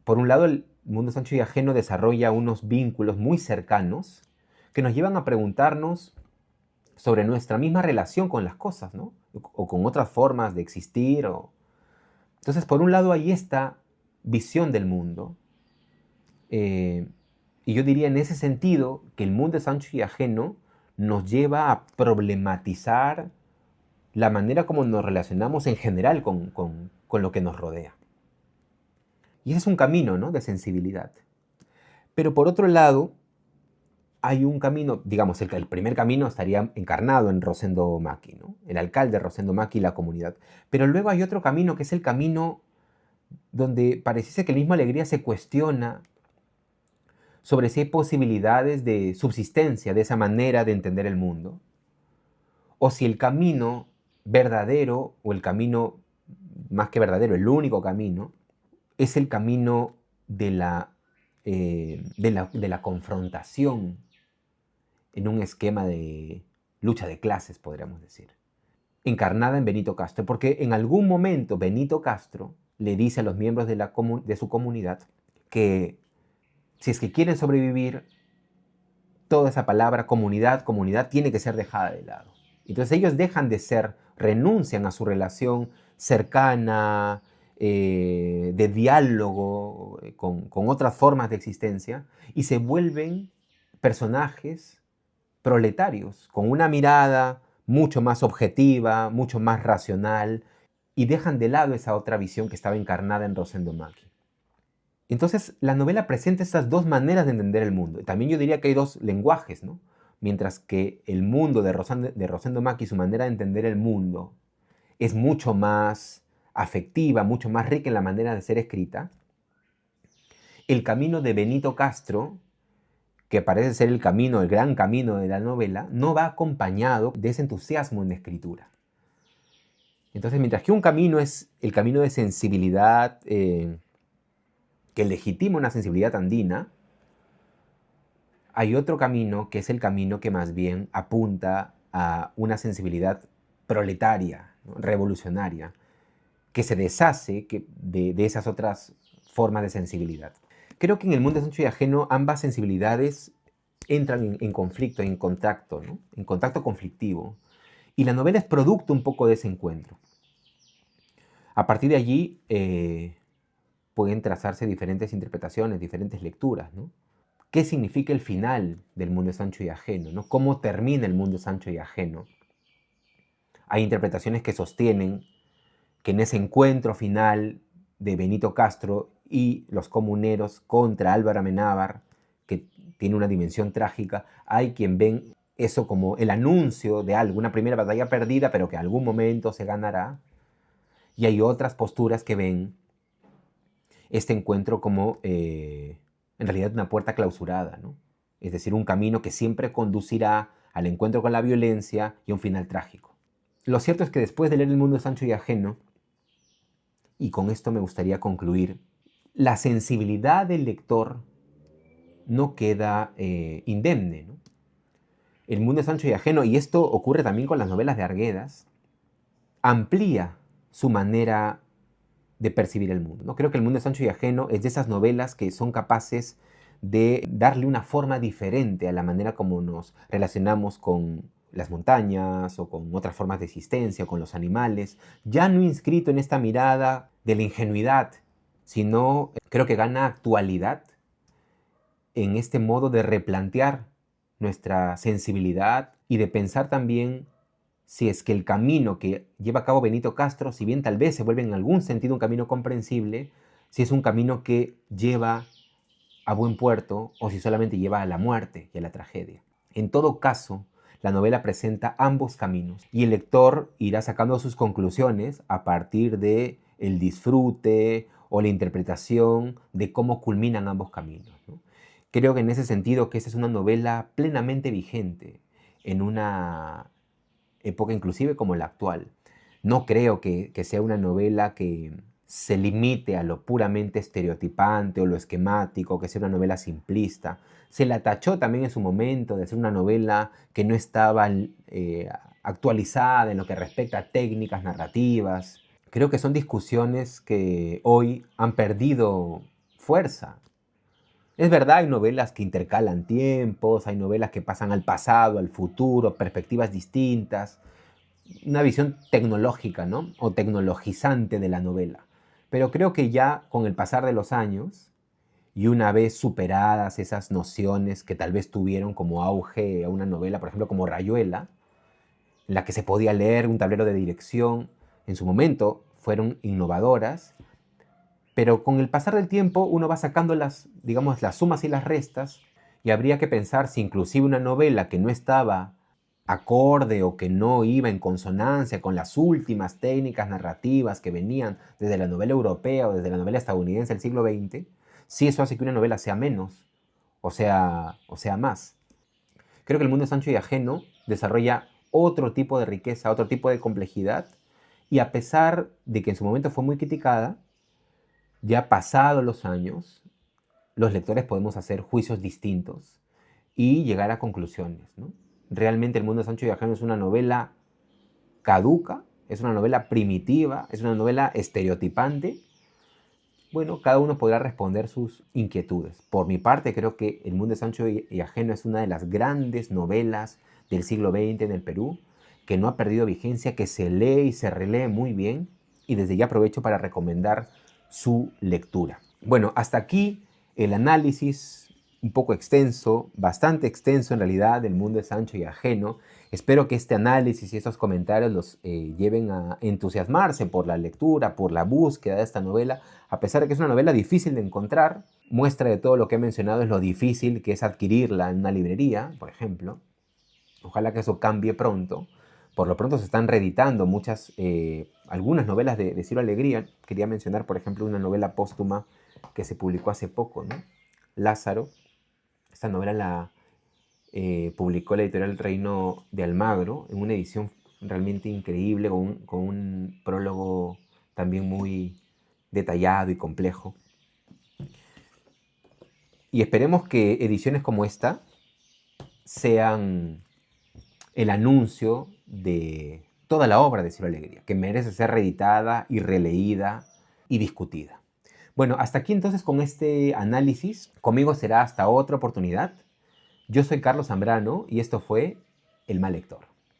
Por un lado, el mundo Sancho y Ajeno desarrolla unos vínculos muy cercanos que nos llevan a preguntarnos sobre nuestra misma relación con las cosas, ¿no? O con otras formas de existir. Entonces, por un lado, hay esta visión del mundo. Y yo diría en ese sentido que el mundo de Sancho y Ajeno nos lleva a problematizar la manera como nos relacionamos en general con lo que nos rodea. Y ese es un camino, ¿no?, de sensibilidad. Pero por otro lado, hay un camino, digamos, el primer camino estaría encarnado en Rosendo Maki, ¿no?, el alcalde Rosendo Maki y la comunidad. Pero luego hay otro camino que es el camino donde pareciese que el mismo Alegría se cuestiona sobre si hay posibilidades de subsistencia de esa manera de entender el mundo, o si el camino verdadero, o el camino más que verdadero, el único camino, es el camino de la confrontación en un esquema de lucha de clases, podríamos decir, encarnada en Benito Castro, porque en algún momento Benito Castro le dice a los miembros de su comunidad que si es que quieren sobrevivir, toda esa palabra comunidad tiene que ser dejada de lado. Entonces ellos dejan de ser, renuncian a su relación cercana, de diálogo con otras formas de existencia y se vuelven personajes proletarios, con una mirada mucho más objetiva, mucho más racional, y dejan de lado esa otra visión que estaba encarnada en Rosendo Maki. Entonces, la novela presenta estas dos maneras de entender el mundo. También yo diría que hay dos lenguajes, ¿no? Mientras que el mundo de Rosendo Maki, su manera de entender el mundo, es mucho más afectiva, mucho más rica en la manera de ser escrita, el camino de Benito Castro, que parece ser el camino, el gran camino de la novela, no va acompañado de ese entusiasmo en la escritura. Entonces, mientras que un camino es el camino de sensibilidad, que legitima una sensibilidad andina, hay otro camino que es el camino que más bien apunta a una sensibilidad proletaria, ¿no?, revolucionaria, que se deshace de esas otras formas de sensibilidad. Creo que en el mundo de Sancho y Ajeno ambas sensibilidades entran en conflicto, en contacto, ¿no?, en contacto conflictivo, y la novela es producto un poco de ese encuentro. A partir de allí pueden trazarse diferentes interpretaciones, diferentes lecturas, ¿no? ¿Qué significa el final del mundo de Sancho y Ajeno, ¿no? ¿Cómo termina el mundo de Sancho y Ajeno? Hay interpretaciones que sostienen que en ese encuentro final de Benito Castro y los comuneros contra Álvaro Amenábar, que tiene una dimensión trágica, hay quien ven eso como el anuncio de algo, una primera batalla perdida, pero que en algún momento se ganará. Y hay otras posturas que ven este encuentro como en realidad una puerta clausurada, ¿no? Es decir, un camino que siempre conducirá al encuentro con la violencia y a un final trágico. Lo cierto es que después de leer El mundo de Sancho y Ajeno, y con esto me gustaría concluir, la sensibilidad del lector no queda indemne, ¿no? El mundo de Sancho y Ajeno, y esto ocurre también con las novelas de Arguedas, amplía su manera de percibir el mundo, ¿no? Creo que El mundo de Sancho y Ajeno es de esas novelas que son capaces de darle una forma diferente a la manera como nos relacionamos con las montañas o con otras formas de existencia, con los animales, ya no inscrito en esta mirada de la ingenuidad, sino creo que gana actualidad en este modo de replantear nuestra sensibilidad y de pensar también si es que el camino que lleva a cabo Benito Castro, si bien tal vez se vuelve en algún sentido un camino comprensible, si es un camino que lleva a buen puerto o si solamente lleva a la muerte y a la tragedia. En todo caso, la novela presenta ambos caminos y el lector irá sacando sus conclusiones a partir de el disfrute o la interpretación de cómo culminan ambos caminos, ¿no? Creo que en ese sentido que esta es una novela plenamente vigente en una época inclusive como la actual. No creo que sea una novela que se limite a lo puramente estereotipante o lo esquemático, que sea una novela simplista. Se la tachó también en su momento de ser una novela que no estaba actualizada en lo que respecta a técnicas narrativas. Creo que son discusiones que hoy han perdido fuerza. Es verdad, hay novelas que intercalan tiempos, hay novelas que pasan al pasado, al futuro, perspectivas distintas, una visión tecnológica, ¿no? O tecnologizante de la novela. Pero creo que ya con el pasar de los años y una vez superadas esas nociones que tal vez tuvieron como auge a una novela, por ejemplo, como Rayuela, en la que se podía leer un tablero de dirección, en su momento fueron innovadoras, pero con el pasar del tiempo uno va sacando las, digamos, las sumas y las restas y habría que pensar si inclusive una novela que no estaba acorde o que no iba en consonancia con las últimas técnicas narrativas que venían desde la novela europea o desde la novela estadounidense del siglo XX, si eso hace que una novela sea menos o sea más. Creo que El mundo es ancho y ajeno desarrolla otro tipo de riqueza, otro tipo de complejidad, y a pesar de que en su momento fue muy criticada, ya pasados los años, los lectores podemos hacer juicios distintos y llegar a conclusiones, ¿no? Realmente El mundo es ancho y ajeno es una novela caduca, es una novela primitiva, es una novela estereotipante. Bueno, cada uno podrá responder sus inquietudes. Por mi parte, creo que El mundo es ancho y ajeno es una de las grandes novelas del siglo XX en el Perú, que no ha perdido vigencia, que se lee y se relee muy bien, y desde ya aprovecho para recomendar su lectura. Bueno, hasta aquí el análisis un poco extenso, bastante extenso en realidad, del mundo es ancho y ajeno. Espero que este análisis y estos comentarios los lleven a entusiasmarse por la lectura, por la búsqueda de esta novela, a pesar de que es una novela difícil de encontrar. Muestra de todo lo que he mencionado es lo difícil que es adquirirla en una librería, por ejemplo. Ojalá que eso cambie pronto. Por lo pronto se están reeditando algunas novelas de Ciro Alegría. Quería mencionar, por ejemplo, una novela póstuma que se publicó hace poco, ¿no? Lázaro. Esta novela la publicó la editorial Reino de Almagro en una edición realmente increíble, con un prólogo también muy detallado y complejo. Y esperemos que ediciones como esta sean el anuncio de toda la obra de Ciro Alegría, que merece ser reeditada y releída y discutida. Bueno, hasta aquí entonces con este análisis. Conmigo será hasta otra oportunidad. Yo soy Carlos Zambrano y esto fue El Mal Lector.